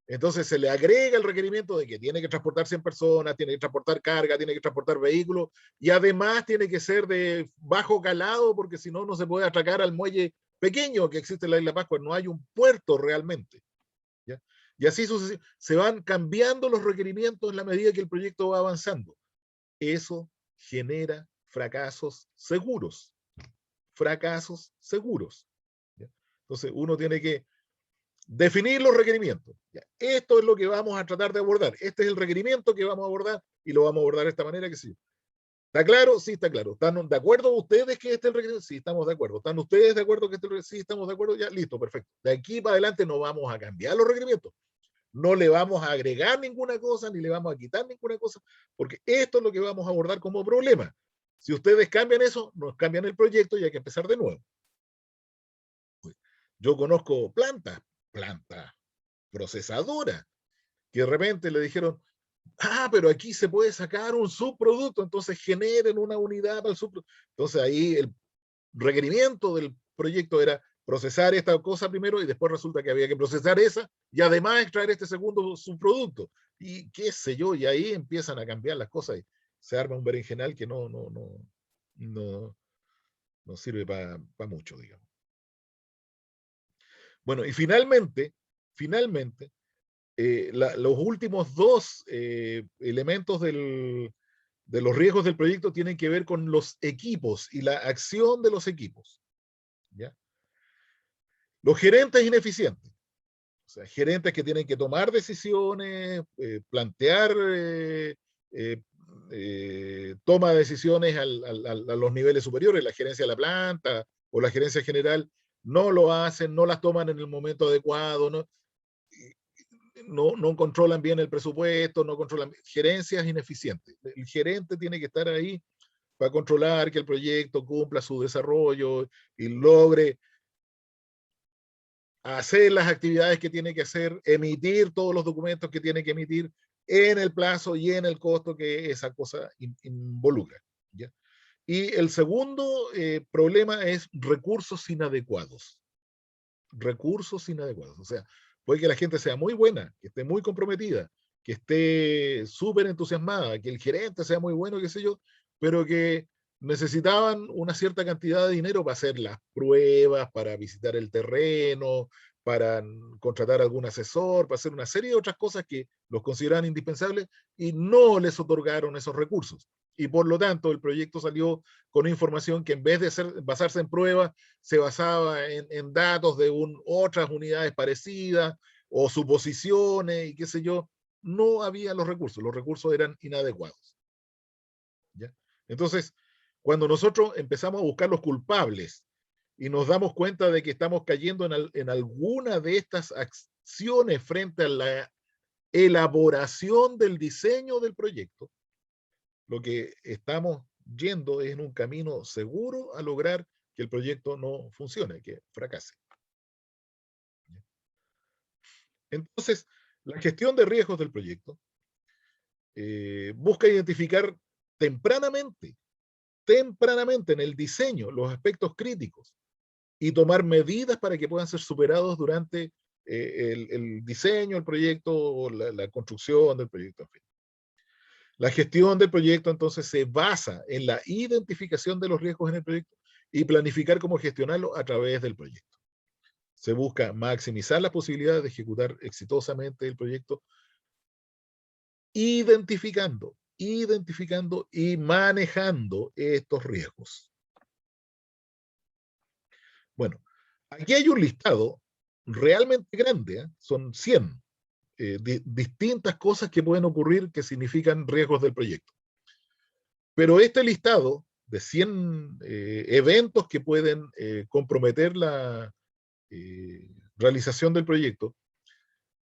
Entonces se le agrega el requerimiento de que tiene que transportar 100 personas, tiene que transportar carga, tiene que transportar vehículos y además tiene que ser de bajo calado porque si no, no se puede atracar al muelle pequeño que existe en la isla Pascua. No hay un puerto realmente. ¿Ya? Y así se van cambiando los requerimientos en la medida que el proyecto va avanzando. Eso genera fracasos seguros. Fracasos seguros. ¿Ya? Entonces uno tiene que definir los requerimientos. Ya, esto es lo que vamos a tratar de abordar. Este es el requerimiento que vamos a abordar y lo vamos a abordar de esta manera que sí. ¿Está claro? Sí, está claro. ¿Están de acuerdo ustedes que este es el requerimiento? Sí, estamos de acuerdo. ¿Están ustedes de acuerdo que este es el requerimiento? Sí, estamos de acuerdo. Ya, listo, perfecto. De aquí para adelante no vamos a cambiar los requerimientos. No le vamos a agregar ninguna cosa, ni le vamos a quitar ninguna cosa, porque esto es lo que vamos a abordar como problema. Si ustedes cambian eso, nos cambian el proyecto y hay que empezar de nuevo. Yo conozco plantas procesadora, que de repente le dijeron, pero aquí se puede sacar un subproducto, entonces generen una unidad para el subproducto. Entonces ahí el requerimiento del proyecto era procesar esta cosa primero y después resulta que había que procesar esa y además extraer este segundo subproducto. Y qué sé yo, y ahí empiezan a cambiar las cosas y se arma un berenjenal que no sirve para mucho, digamos. Bueno, y finalmente, los últimos dos elementos de los riesgos del proyecto tienen que ver con los equipos y la acción de los equipos. ¿Ya? Los gerentes ineficientes, o sea, gerentes que tienen que tomar decisiones, plantear toma de decisiones a los niveles superiores, la gerencia de la planta o la gerencia general, no lo hacen, no las toman en el momento adecuado, no controlan bien el presupuesto, no controlan gerencias ineficientes. El gerente tiene que estar ahí para controlar que el proyecto cumpla su desarrollo y logre hacer las actividades que tiene que hacer, emitir todos los documentos que tiene que emitir en el plazo y en el costo que esa cosa involucra. ¿Ya? Y el segundo problema es recursos inadecuados. Recursos inadecuados. O sea, puede que la gente sea muy buena, que esté muy comprometida, que esté súper entusiasmada, que el gerente sea muy bueno, qué sé yo, pero que necesitaban una cierta cantidad de dinero para hacer las pruebas, para visitar el terreno, para contratar algún asesor, para hacer una serie de otras cosas que los consideraban indispensables y no les otorgaron esos recursos. Y por lo tanto el proyecto salió con información que en vez de basarse en pruebas, se basaba en datos de otras unidades parecidas o suposiciones y qué sé yo. No había los recursos eran inadecuados. ¿Ya? Entonces, cuando nosotros empezamos a buscar los culpables y nos damos cuenta de que estamos cayendo en alguna de estas acciones frente a la elaboración del diseño del proyecto, lo que estamos yendo es en un camino seguro a lograr que el proyecto no funcione, que fracase. Entonces, la gestión de riesgos del proyecto busca identificar tempranamente en el diseño los aspectos críticos y tomar medidas para que puedan ser superados durante el diseño del proyecto o la construcción del proyecto. En fin. La gestión del proyecto entonces se basa en la identificación de los riesgos en el proyecto y planificar cómo gestionarlo a través del proyecto. Se busca maximizar las posibilidades de ejecutar exitosamente el proyecto, identificando y manejando estos riesgos. Bueno, aquí hay un listado realmente grande, ¿eh? Son 100 distintas cosas que pueden ocurrir que significan riesgos del proyecto. Pero este listado de 100 eventos que pueden comprometer la realización del proyecto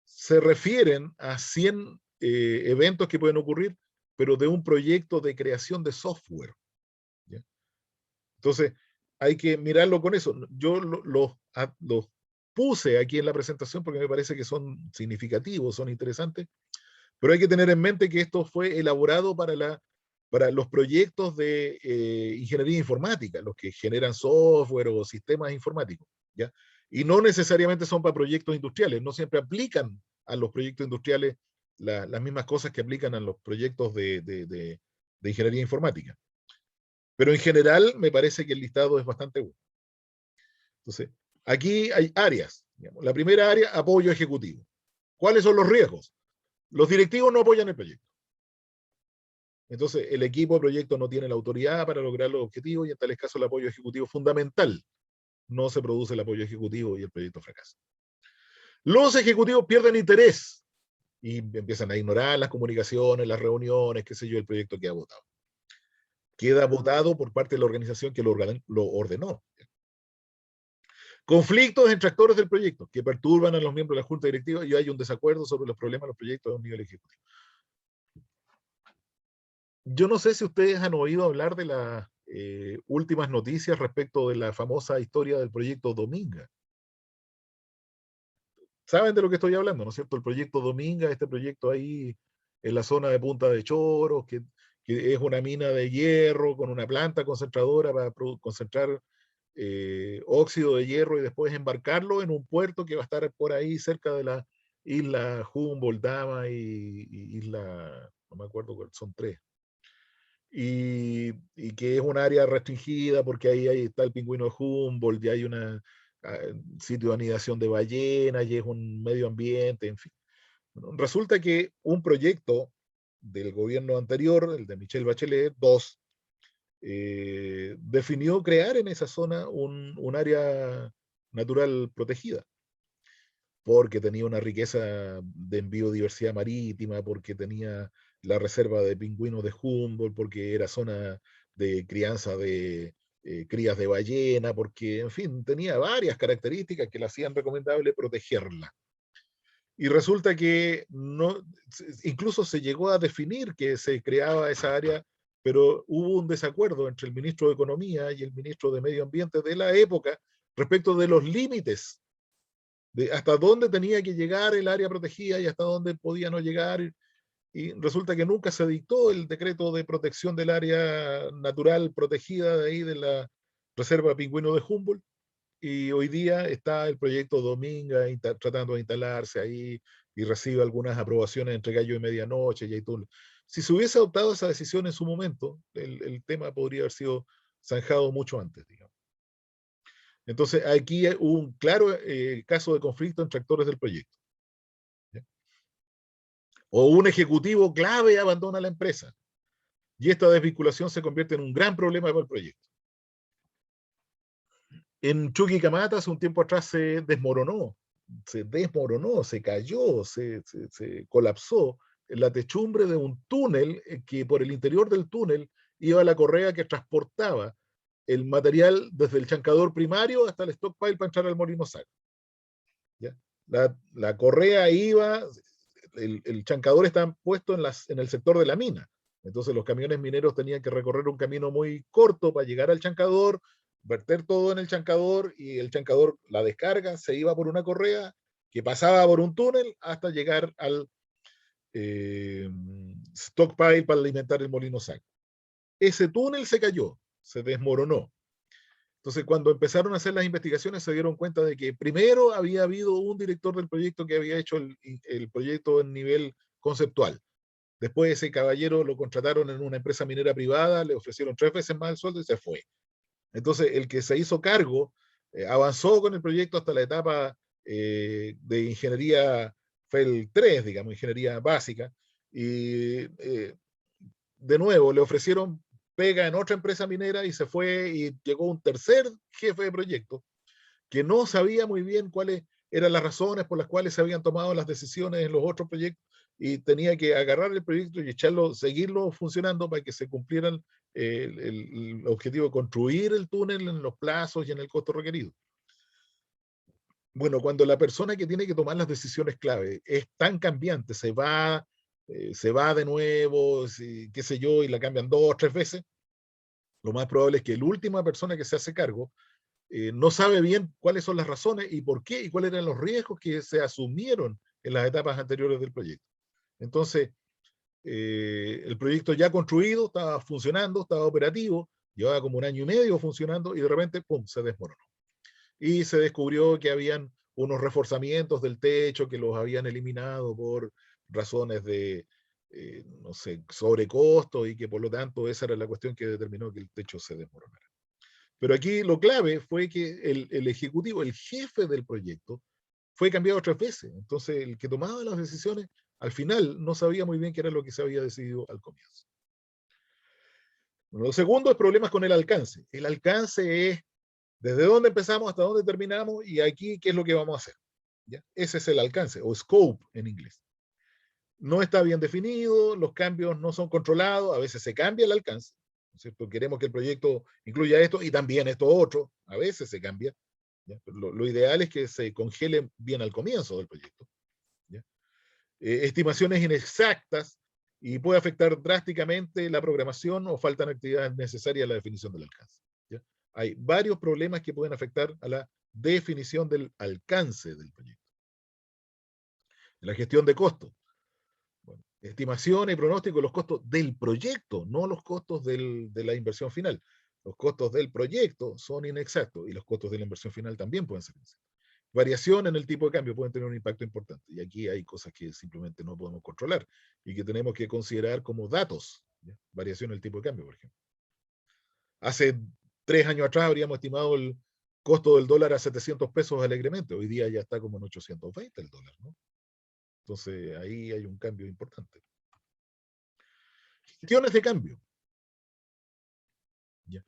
se refieren a 100 eventos que pueden ocurrir, pero de un proyecto de creación de software. ¿Ya? Entonces, hay que mirarlo con eso. Yo los puse aquí en la presentación porque me parece que son significativos, son interesantes, pero hay que tener en mente que esto fue elaborado para los proyectos de ingeniería informática, los que generan software o sistemas informáticos, ¿ya? Y no necesariamente son para proyectos industriales, no siempre aplican a los proyectos industriales las mismas cosas que aplican a los proyectos de ingeniería informática. Pero en general me parece que el listado es bastante bueno. Entonces, aquí hay áreas. Digamos. La primera área, apoyo ejecutivo. ¿Cuáles son los riesgos? Los directivos no apoyan el proyecto. Entonces, el equipo de proyecto no tiene la autoridad para lograr los objetivos y en tales casos el apoyo ejecutivo es fundamental. No se produce el apoyo ejecutivo y el proyecto fracasa. Los ejecutivos pierden interés y empiezan a ignorar las comunicaciones, las reuniones, qué sé yo, el proyecto queda votado. Queda votado por parte de la organización que lo ordenó. Conflictos entre actores del proyecto que perturban a los miembros de la junta directiva y hay un desacuerdo sobre los problemas de los proyectos a un nivel ejecutivo. Yo no sé si ustedes han oído hablar de las últimas noticias respecto de la famosa historia del proyecto Dominga. ¿Saben de lo que estoy hablando, no es cierto? El proyecto Dominga, este proyecto ahí en la zona de Punta de Choros, que es una mina de hierro con una planta concentradora para concentrar óxido de hierro y después embarcarlo en un puerto que va a estar por ahí cerca de la isla Humboldt, Dama y isla, no me acuerdo cuál, son 3. Y que es un área restringida porque ahí está el pingüino de Humboldt y hay un sitio de anidación de ballenas y es un medio ambiente, en fin. Bueno, resulta que un proyecto del gobierno anterior, el de Michelle Bachelet, 2, definió crear en esa zona un área natural protegida, porque tenía una riqueza de biodiversidad marítima, porque tenía la reserva de pingüinos de Humboldt, porque era zona de crianza de crías de ballena, porque, en fin, tenía varias características que la hacían recomendable protegerla. Y resulta que no, incluso se llegó a definir que se creaba esa área, pero hubo un desacuerdo entre el ministro de Economía y el ministro de Medio Ambiente de la época respecto de los límites, de hasta dónde tenía que llegar el área protegida y hasta dónde podía no llegar. Y resulta que nunca se dictó el decreto de protección del área natural protegida de ahí de la Reserva Pingüino de Humboldt. Y hoy día está el proyecto Dominga tratando de instalarse ahí y recibe algunas aprobaciones entre gallo y medianoche. Y todo. Si se hubiese adoptado esa decisión en su momento, el tema podría haber sido zanjado mucho antes, digamos. Entonces, aquí hubo un claro caso de conflicto entre actores del proyecto. ¿Ya? O un ejecutivo clave abandona la empresa. Y esta desvinculación se convierte en un gran problema para el proyecto. En Chuquicamata hace un tiempo atrás se desmoronó, se cayó, se colapsó la techumbre de un túnel que por el interior del túnel iba la correa que transportaba el material desde el chancador primario hasta el stockpile para entrar al molino Sac. ¿Ya? la correa iba, el chancador estaba puesto en el sector de la mina. Entonces los camiones mineros tenían que recorrer un camino muy corto para llegar al chancador, verter todo en el chancador, y el chancador, la descarga, se iba por una correa que pasaba por un túnel hasta llegar al stockpile para alimentar el molino saco. Ese túnel se cayó, se desmoronó. Entonces, cuando empezaron a hacer las investigaciones, se dieron cuenta de que primero había habido un director del proyecto que había hecho el proyecto en nivel conceptual. Después ese caballero lo contrataron en una empresa minera privada, le ofrecieron 3 veces más el sueldo y se fue. Entonces, el que se hizo cargo avanzó con el proyecto hasta la etapa de ingeniería FEL 3, digamos, ingeniería básica, y de nuevo le ofrecieron pega en otra empresa minera y se fue, y llegó un tercer jefe de proyecto que no sabía muy bien cuáles eran las razones por las cuales se habían tomado las decisiones en los otros proyectos, y tenía que agarrar el proyecto y echarlo, seguirlo funcionando para que se cumplieran el objetivo de construir el túnel en los plazos y en el costo requerido. Bueno, cuando la persona que tiene que tomar las decisiones clave es tan cambiante, se va de nuevo, qué sé yo, y la cambian 2 o 3 veces, lo más probable es que la última persona que se hace cargo no sabe bien cuáles son las razones y por qué, y cuáles eran los riesgos que se asumieron en las etapas anteriores del proyecto. Entonces, el proyecto ya construido, estaba funcionando, estaba operativo, llevaba como 1 año y medio funcionando, y de repente, ¡pum!, se desmoronó. Y se descubrió que habían unos reforzamientos del techo que los habían eliminado por razones de, no sé, sobrecosto, y que por lo tanto esa era la cuestión que determinó que el techo se desmoronara. Pero aquí lo clave fue que el ejecutivo, el jefe del proyecto, fue cambiado 3 veces. Entonces, el que tomaba las decisiones, al final no sabía muy bien qué era lo que se había decidido al comienzo. Bueno, lo segundo es problemas con el alcance. El alcance es desde dónde empezamos hasta dónde terminamos, y aquí qué es lo que vamos a hacer. ¿Ya? Ese es el alcance, o scope en inglés. No está bien definido, los cambios no son controlados, a veces se cambia el alcance, ¿no es cierto? Queremos que el proyecto incluya esto y también esto otro, a veces se cambia. ¿Ya? Pero lo ideal es que se congele bien al comienzo del proyecto. ¿Ya? Estimaciones inexactas, y puede afectar drásticamente la programación, o faltan actividades necesarias a la definición del alcance. ¿Ya? Hay varios problemas que pueden afectar a la definición del alcance del proyecto. La gestión de costos. Bueno, estimación y pronóstico de los costos del proyecto, no los costos de la inversión final. Los costos del proyecto son inexactos, y los costos de la inversión final también pueden ser inexactos. Variación en el tipo de cambio pueden tener un impacto importante, y aquí hay cosas que simplemente no podemos controlar y que tenemos que considerar como datos. ¿Ya? Variación en el tipo de cambio, por ejemplo. Hace 3 años atrás habríamos estimado el costo del dólar a 700 pesos alegremente. Hoy día ya está como en 820 el dólar, ¿no? Entonces ahí hay un cambio importante. Gestiones de cambio. ¿Ya?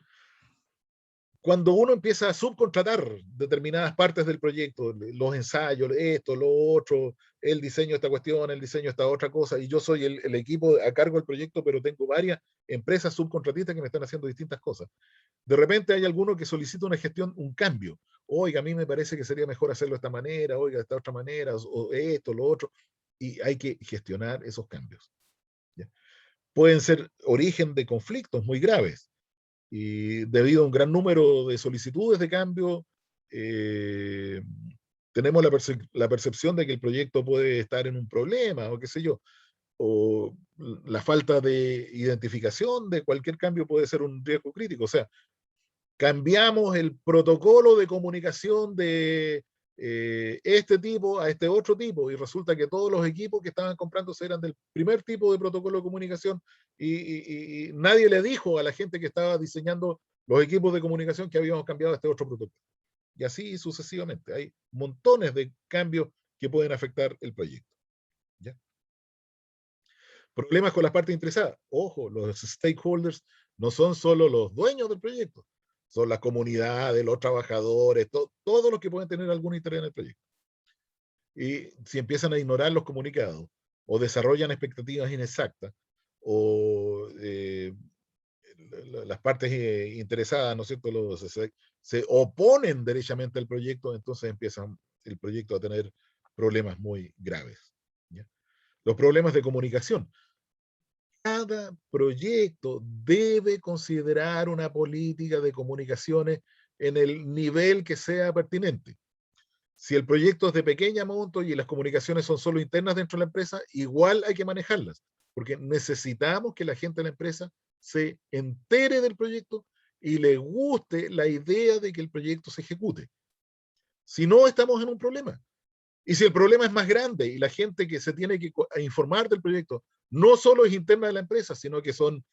Cuando uno empieza a subcontratar determinadas partes del proyecto, los ensayos, esto, lo otro, el diseño de esta cuestión, el diseño de esta otra cosa, y yo soy el equipo a cargo del proyecto, pero tengo varias empresas subcontratistas que me están haciendo distintas cosas. De repente hay alguno que solicita una gestión, un cambio. Oiga, a mí me parece que sería mejor hacerlo de esta manera, oiga, de esta otra manera, o esto, lo otro, y hay que gestionar esos cambios. ¿Ya? Pueden ser origen de conflictos muy graves, y debido a un gran número de solicitudes de cambio, tenemos la percepción de que el proyecto puede estar en un problema, o qué sé yo, o la falta de identificación de cualquier cambio puede ser un riesgo crítico. O sea, cambiamos el protocolo de comunicación de este tipo a este otro tipo, y resulta que todos los equipos que estaban comprándose eran del primer tipo de protocolo de comunicación, y nadie le dijo a la gente que estaba diseñando los equipos de comunicación que habíamos cambiado a este otro protocolo. Y así sucesivamente. Hay montones de cambios que pueden afectar el proyecto. ¿Ya? Problemas con las partes interesadas. Ojo, los stakeholders no son solo los dueños del proyecto, son las comunidades, los trabajadores, todos los que pueden tener algún interés en el proyecto. Y si empiezan a ignorar los comunicados, o desarrollan expectativas inexactas, o las partes interesadas, ¿no es cierto?, se oponen derechamente al proyecto, entonces empieza el proyecto a tener problemas muy graves, ¿ya? Los problemas de comunicación. Cada proyecto debe considerar una política de comunicaciones en el nivel que sea pertinente. Si el proyecto es de pequeña monto y las comunicaciones son solo internas dentro de la empresa, igual hay que manejarlas, porque necesitamos que la gente de la empresa se entere del proyecto y le guste la idea de que el proyecto se ejecute. Si no, estamos en un problema. Y si el problema es más grande y la gente que se tiene que informar del proyecto no solo es interna de la empresa, sino que son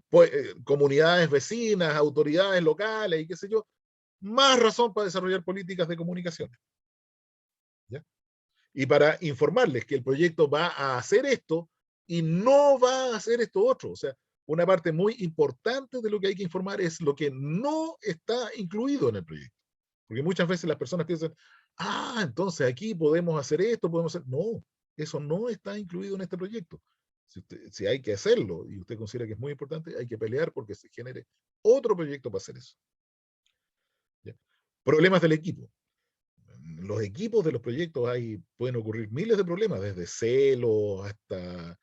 pues, comunidades vecinas, autoridades locales y qué sé yo, más razón para desarrollar políticas de comunicación. ¿Ya? Y para informarles que el proyecto va a hacer esto y no va a hacer esto otro. O sea, una parte muy importante de lo que hay que informar es lo que no está incluido en el proyecto. Porque muchas veces las personas piensan, ah, entonces aquí podemos hacer esto, podemos hacer... No, eso no está incluido en este proyecto. Si hay que hacerlo y usted considera que es muy importante, hay que pelear porque se genere otro proyecto para hacer eso. ¿Ya? Problemas del equipo. En los equipos de los proyectos pueden ocurrir miles de problemas, desde celos hasta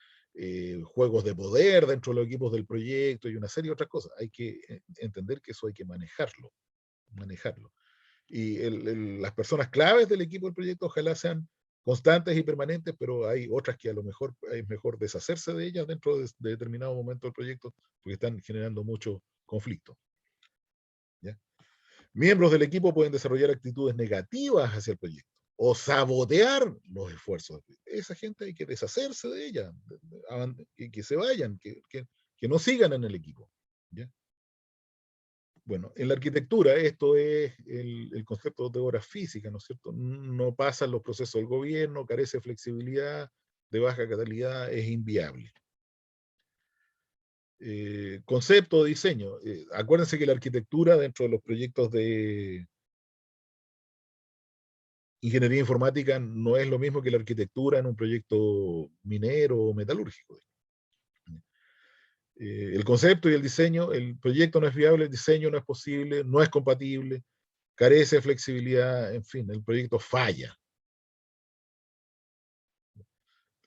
juegos de poder dentro de los equipos del proyecto y una serie de otras cosas. Hay que entender que eso hay que manejarlo. Y las personas claves del equipo del proyecto ojalá sean constantes y permanentes, pero hay otras que a lo mejor es mejor deshacerse de ellas dentro de determinado momento del proyecto porque están generando mucho conflicto. ¿Ya? Miembros del equipo pueden desarrollar actitudes negativas hacia el proyecto o sabotear los esfuerzos. Esa gente hay que deshacerse de ella, que se vayan, que no sigan en el equipo. ¿Ya? Bueno, en la arquitectura esto es el concepto de obra física, ¿no es cierto? No pasan los procesos del gobierno, carece de flexibilidad, de baja calidad, es inviable. Concepto de diseño. Acuérdense que la arquitectura dentro de los proyectos de ingeniería informática no es lo mismo que la arquitectura en un proyecto minero o metalúrgico. El concepto y el diseño, el proyecto no es viable, el diseño no es posible, no es compatible, carece de flexibilidad, en fin, el proyecto falla.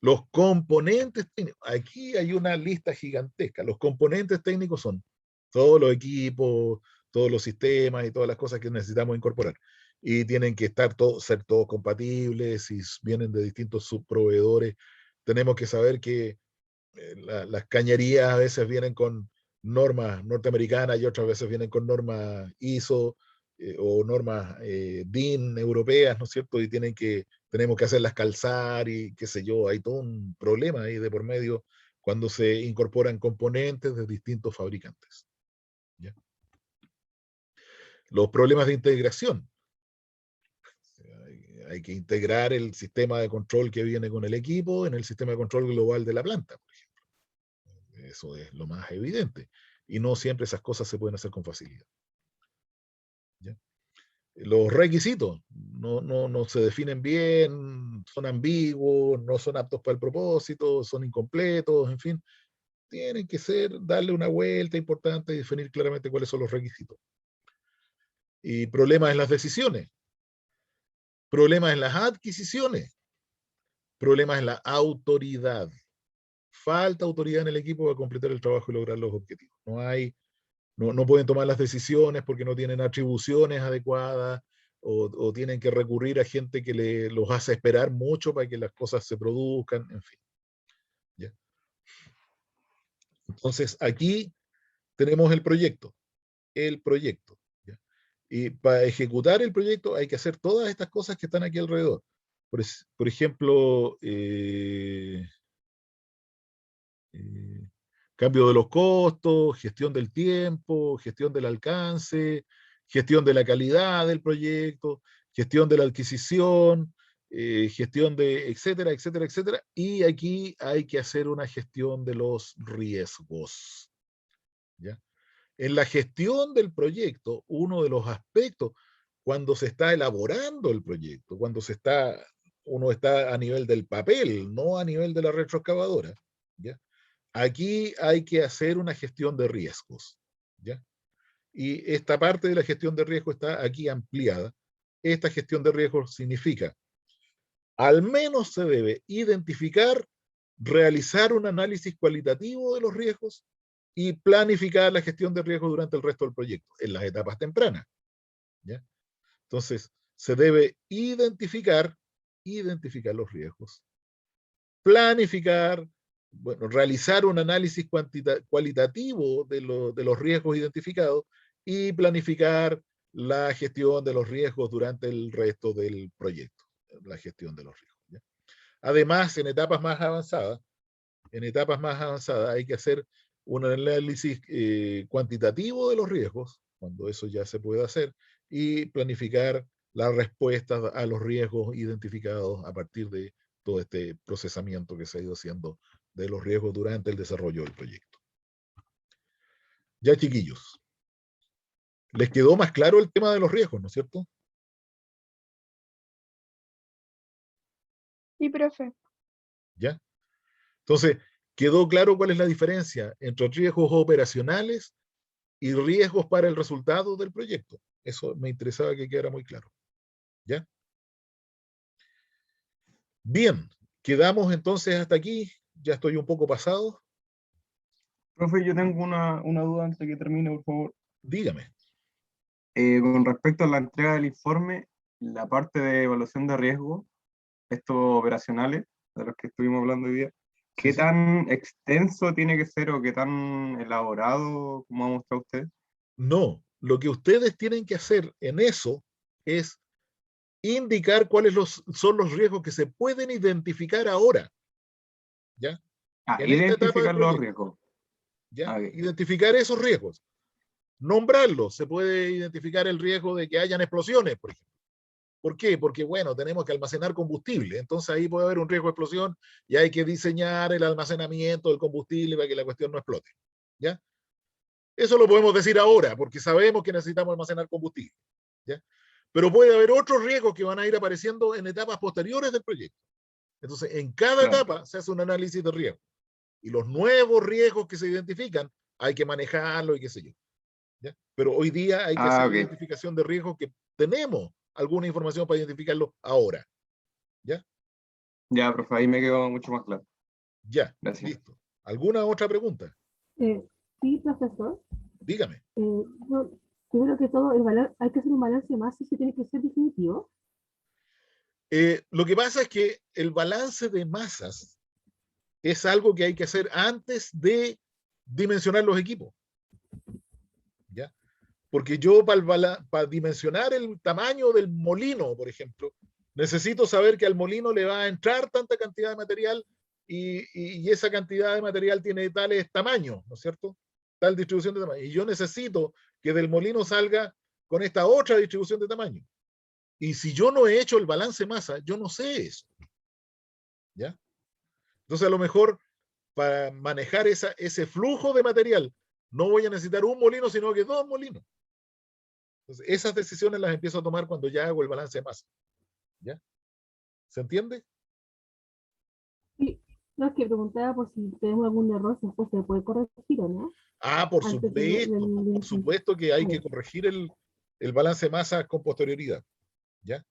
Los componentes técnicos, aquí hay una lista gigantesca. Los componentes técnicos son todos los equipos, todos los sistemas y todas las cosas que necesitamos incorporar. Y tienen que ser todos compatibles, si vienen de distintos subproveedores. Tenemos que saber que las cañerías a veces vienen con normas norteamericanas y otras veces vienen con normas ISO o normas DIN europeas, ¿no es cierto? Y tenemos que hacerlas calzar y qué sé yo, hay todo un problema ahí de por medio cuando se incorporan componentes de distintos fabricantes. ¿Ya? Los problemas de integración. Hay que integrar el sistema de control que viene con el equipo en el sistema de control global de la planta, por ejemplo. Eso es lo más evidente. Y no siempre esas cosas se pueden hacer con facilidad. ¿Ya? Los requisitos no se definen bien, son ambiguos, no son aptos para el propósito, son incompletos, en fin. Tienen que darle una vuelta importante y definir claramente cuáles son los requisitos. Y problemas en las decisiones, problemas en las adquisiciones, problemas en la autoridad. Falta autoridad en el equipo para completar el trabajo y lograr los objetivos. No pueden tomar las decisiones porque no tienen atribuciones adecuadas o tienen que recurrir a gente que los hace esperar mucho para que las cosas se produzcan, en fin. ¿Ya? Entonces, aquí tenemos el proyecto. ¿Ya? Y para ejecutar el proyecto hay que hacer todas estas cosas que están aquí alrededor. Por ejemplo, cambio de los costos, gestión del tiempo, gestión del alcance, gestión de la calidad del proyecto, gestión de la adquisición, gestión de etcétera, etcétera, etcétera. Y aquí hay que hacer una gestión de los riesgos. ¿Ya? En la gestión del proyecto, uno de los aspectos, cuando se está elaborando el proyecto, cuando uno está a nivel del papel, no a nivel de la retroexcavadora, ¿ya? Aquí hay que hacer una gestión de riesgos, ¿ya? Y esta parte de la gestión de riesgos está aquí ampliada. Esta gestión de riesgos significa al menos se debe identificar, realizar un análisis cualitativo de los riesgos y planificar la gestión de riesgos durante el resto del proyecto, en las etapas tempranas. ¿Ya? Entonces, se debe identificar los riesgos, planificar, bueno, realizar un análisis cualitativo de los riesgos identificados y planificar la gestión de los riesgos durante el resto del proyecto, la gestión de los riesgos. ¿Ya? Además, en etapas más avanzadas hay que hacer un análisis cuantitativo de los riesgos, cuando eso ya se puede hacer, y planificar las respuestas a los riesgos identificados a partir de todo este procesamiento que se ha ido haciendo de los riesgos durante el desarrollo del proyecto. Ya, chiquillos, ¿les quedó más claro el tema de los riesgos, no es cierto? Sí, profe. ¿Ya? Entonces, ¿quedó claro cuál es la diferencia entre riesgos operacionales y riesgos para el resultado del proyecto? Eso me interesaba que quedara muy claro. ¿Ya? Bien, quedamos entonces hasta aquí. Ya estoy un poco pasado. Profe, yo tengo una duda antes de que termine, por favor. Dígame. Con respecto a la entrega del informe, la parte de evaluación de riesgo, estos operacionales, de los que estuvimos hablando hoy día, ¿qué Sí. tan extenso tiene que ser o qué tan elaborado, como ha mostrado usted? No, lo que ustedes tienen que hacer en eso es indicar cuáles son los riesgos que se pueden identificar ahora. ¿Ya? En esta etapa del Identificar los proyecto. riesgos. ¿Ya? Ok. Identificar esos riesgos. Nombrarlos. Se puede identificar el riesgo de que hayan explosiones, por ejemplo. ¿Por qué? Porque, bueno, tenemos que almacenar combustible. Entonces ahí puede haber un riesgo de explosión y hay que diseñar el almacenamiento del combustible para que la cuestión no explote. ¿Ya? Eso lo podemos decir ahora, porque sabemos que necesitamos almacenar combustible. ¿Ya? Pero puede haber otros riesgos que van a ir apareciendo en etapas posteriores del proyecto. Entonces, en cada etapa se hace un análisis de riesgo. Y los nuevos riesgos que se identifican, hay que manejarlos y qué sé yo. ¿Ya? Pero hoy día hay que hacer la identificación de riesgos que tenemos alguna información para identificarlo ahora. ¿Ya? Ya, profe, ahí me quedó mucho más claro. Ya, Gracias. listo. ¿Alguna otra pregunta? Sí, profesor. Dígame. Yo creo que todo hay que hacer un balance de masas y tiene que ser definitivo. Lo que pasa es que el balance de masas es algo que hay que hacer antes de dimensionar los equipos. ¿Ya? Porque yo para dimensionar el tamaño del molino, por ejemplo, necesito saber que al molino le va a entrar tanta cantidad de material y esa cantidad de material tiene tales tamaños, ¿no es cierto? Tal distribución de tamaño. Y yo necesito que del molino salga con esta otra distribución de tamaño. Y si yo no he hecho el balance masa, yo no sé eso. ¿Ya? Entonces, a lo mejor, para manejar ese flujo de material, no voy a necesitar un molino, sino que 2 molinos. Entonces, esas decisiones las empiezo a tomar cuando ya hago el balance de masa. ¿Ya? ¿Se entiende? Sí, no es que preguntaba por si tenemos algún error, si después se puede corregir o no. Ah, por supuesto que hay que corregir el balance de masa con posterioridad. ¿Ya?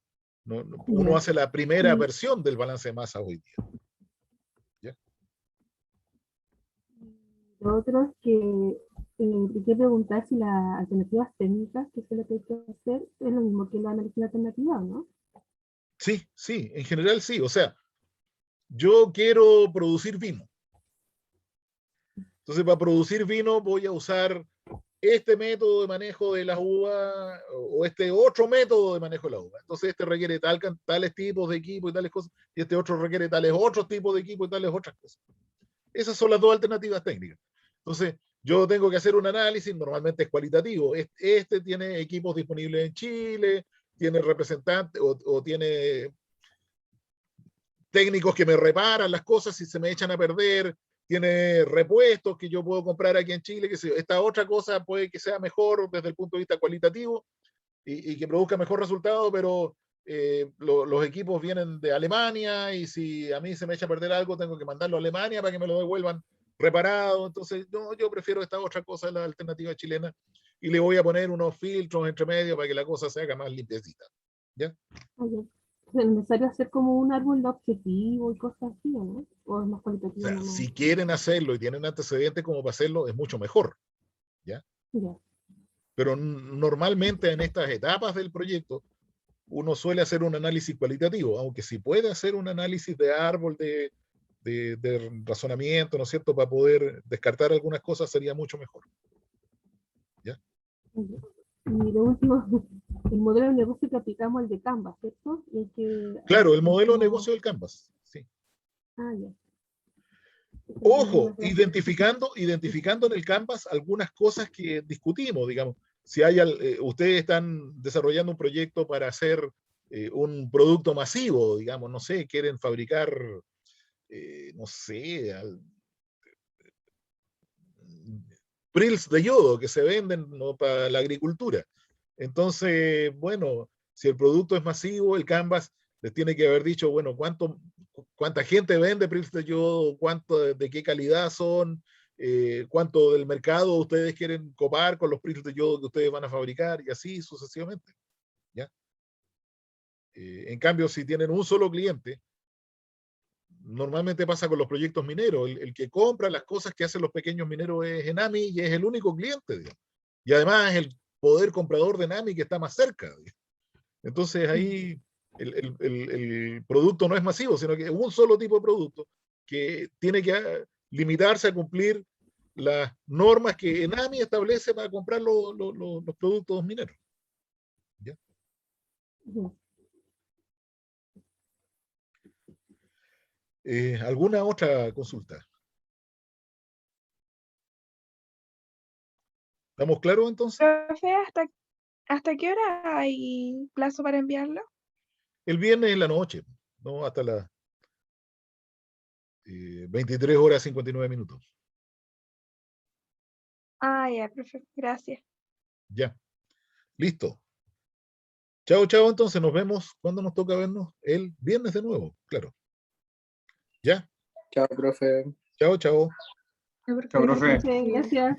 Uno hace la primera versión del balance de masa hoy día. ¿Ya? Lo otro es que te quiero preguntar si las alternativas técnicas, que es lo que hay que hacer, es lo mismo que la análisis alternativa, ¿no? Sí, sí, en general sí. O sea, yo quiero producir vino. Entonces, para producir vino voy a usar este método de manejo de las uvas o este otro método de manejo de la uva. Entonces, este requiere tales tipos de equipo y tales cosas, y este otro requiere tales otros tipos de equipo y tales otras cosas. Esas son las dos alternativas técnicas. Entonces, yo tengo que hacer un análisis, normalmente es cualitativo. Este tiene equipos disponibles en Chile, tiene representantes o tiene técnicos que me reparan las cosas si se me echan a perder, tiene repuestos que yo puedo comprar aquí en Chile, que esta otra cosa puede que sea mejor desde el punto de vista cualitativo y que produzca mejor resultado, pero los equipos vienen de Alemania y si a mí se me echa a perder algo, tengo que mandarlo a Alemania para que me lo devuelvan reparado. Entonces, no, yo prefiero esta otra cosa, la alternativa chilena, y le voy a poner unos filtros entre medio para que la cosa se haga más limpiecita. ¿Ya? Okay. ¿Es necesario hacer como un árbol de objetivo y cosas así, o no? ¿O es más O cualitativo sea, nomás? si quieren hacerlo y tienen antecedentes como para hacerlo, es mucho mejor, ¿ya? Ya. Pero normalmente en estas etapas del proyecto, uno suele hacer un análisis cualitativo, aunque si puede hacer un análisis de árbol de razonamiento, ¿no es cierto?, para poder descartar algunas cosas sería mucho mejor. ¿Ya? Y de último, el modelo de negocio que aplicamos al de Canva, ¿cierto? Y hay que, Claro, el modelo de como- negocio del Canvas. Sí. Ah, ya. Ojo, identificando en el Canvas algunas cosas que discutimos, digamos. Si hay, ustedes están desarrollando un proyecto para hacer un producto masivo, digamos, no sé, quieren fabricar, no sé, prills de yodo que se venden, ¿no?, para la agricultura. Entonces, bueno, si el producto es masivo, el Canvas les tiene que haber dicho, bueno, cuánta gente vende prills de yodo, de qué calidad son, cuánto del mercado ustedes quieren copar con los prills de yodo que ustedes van a fabricar, y así sucesivamente. ¿Ya? En cambio, si tienen un solo cliente, normalmente pasa con los proyectos mineros. El que compra las cosas que hacen los pequeños mineros es Enami y es el único cliente, digamos. Y además es el poder comprador de Enami que está más cerca, digamos. Entonces ahí el producto no es masivo, sino que es un solo tipo de producto que tiene que limitarse a cumplir las normas que Enami establece para comprar los productos mineros. ¿Ya? Ujú. ¿Alguna otra consulta? ¿Estamos claros entonces? Profe, ¿hasta qué hora hay plazo para enviarlo? El viernes en la noche, ¿no? Hasta las 23 horas 59 minutos. Ah, ya, profe, gracias. Ya, listo. Chao, chao, entonces nos vemos cuando nos toca vernos el viernes de nuevo, claro. ¿Ya? Chao, profe. Chao, chao. Chao, profe. Gracias.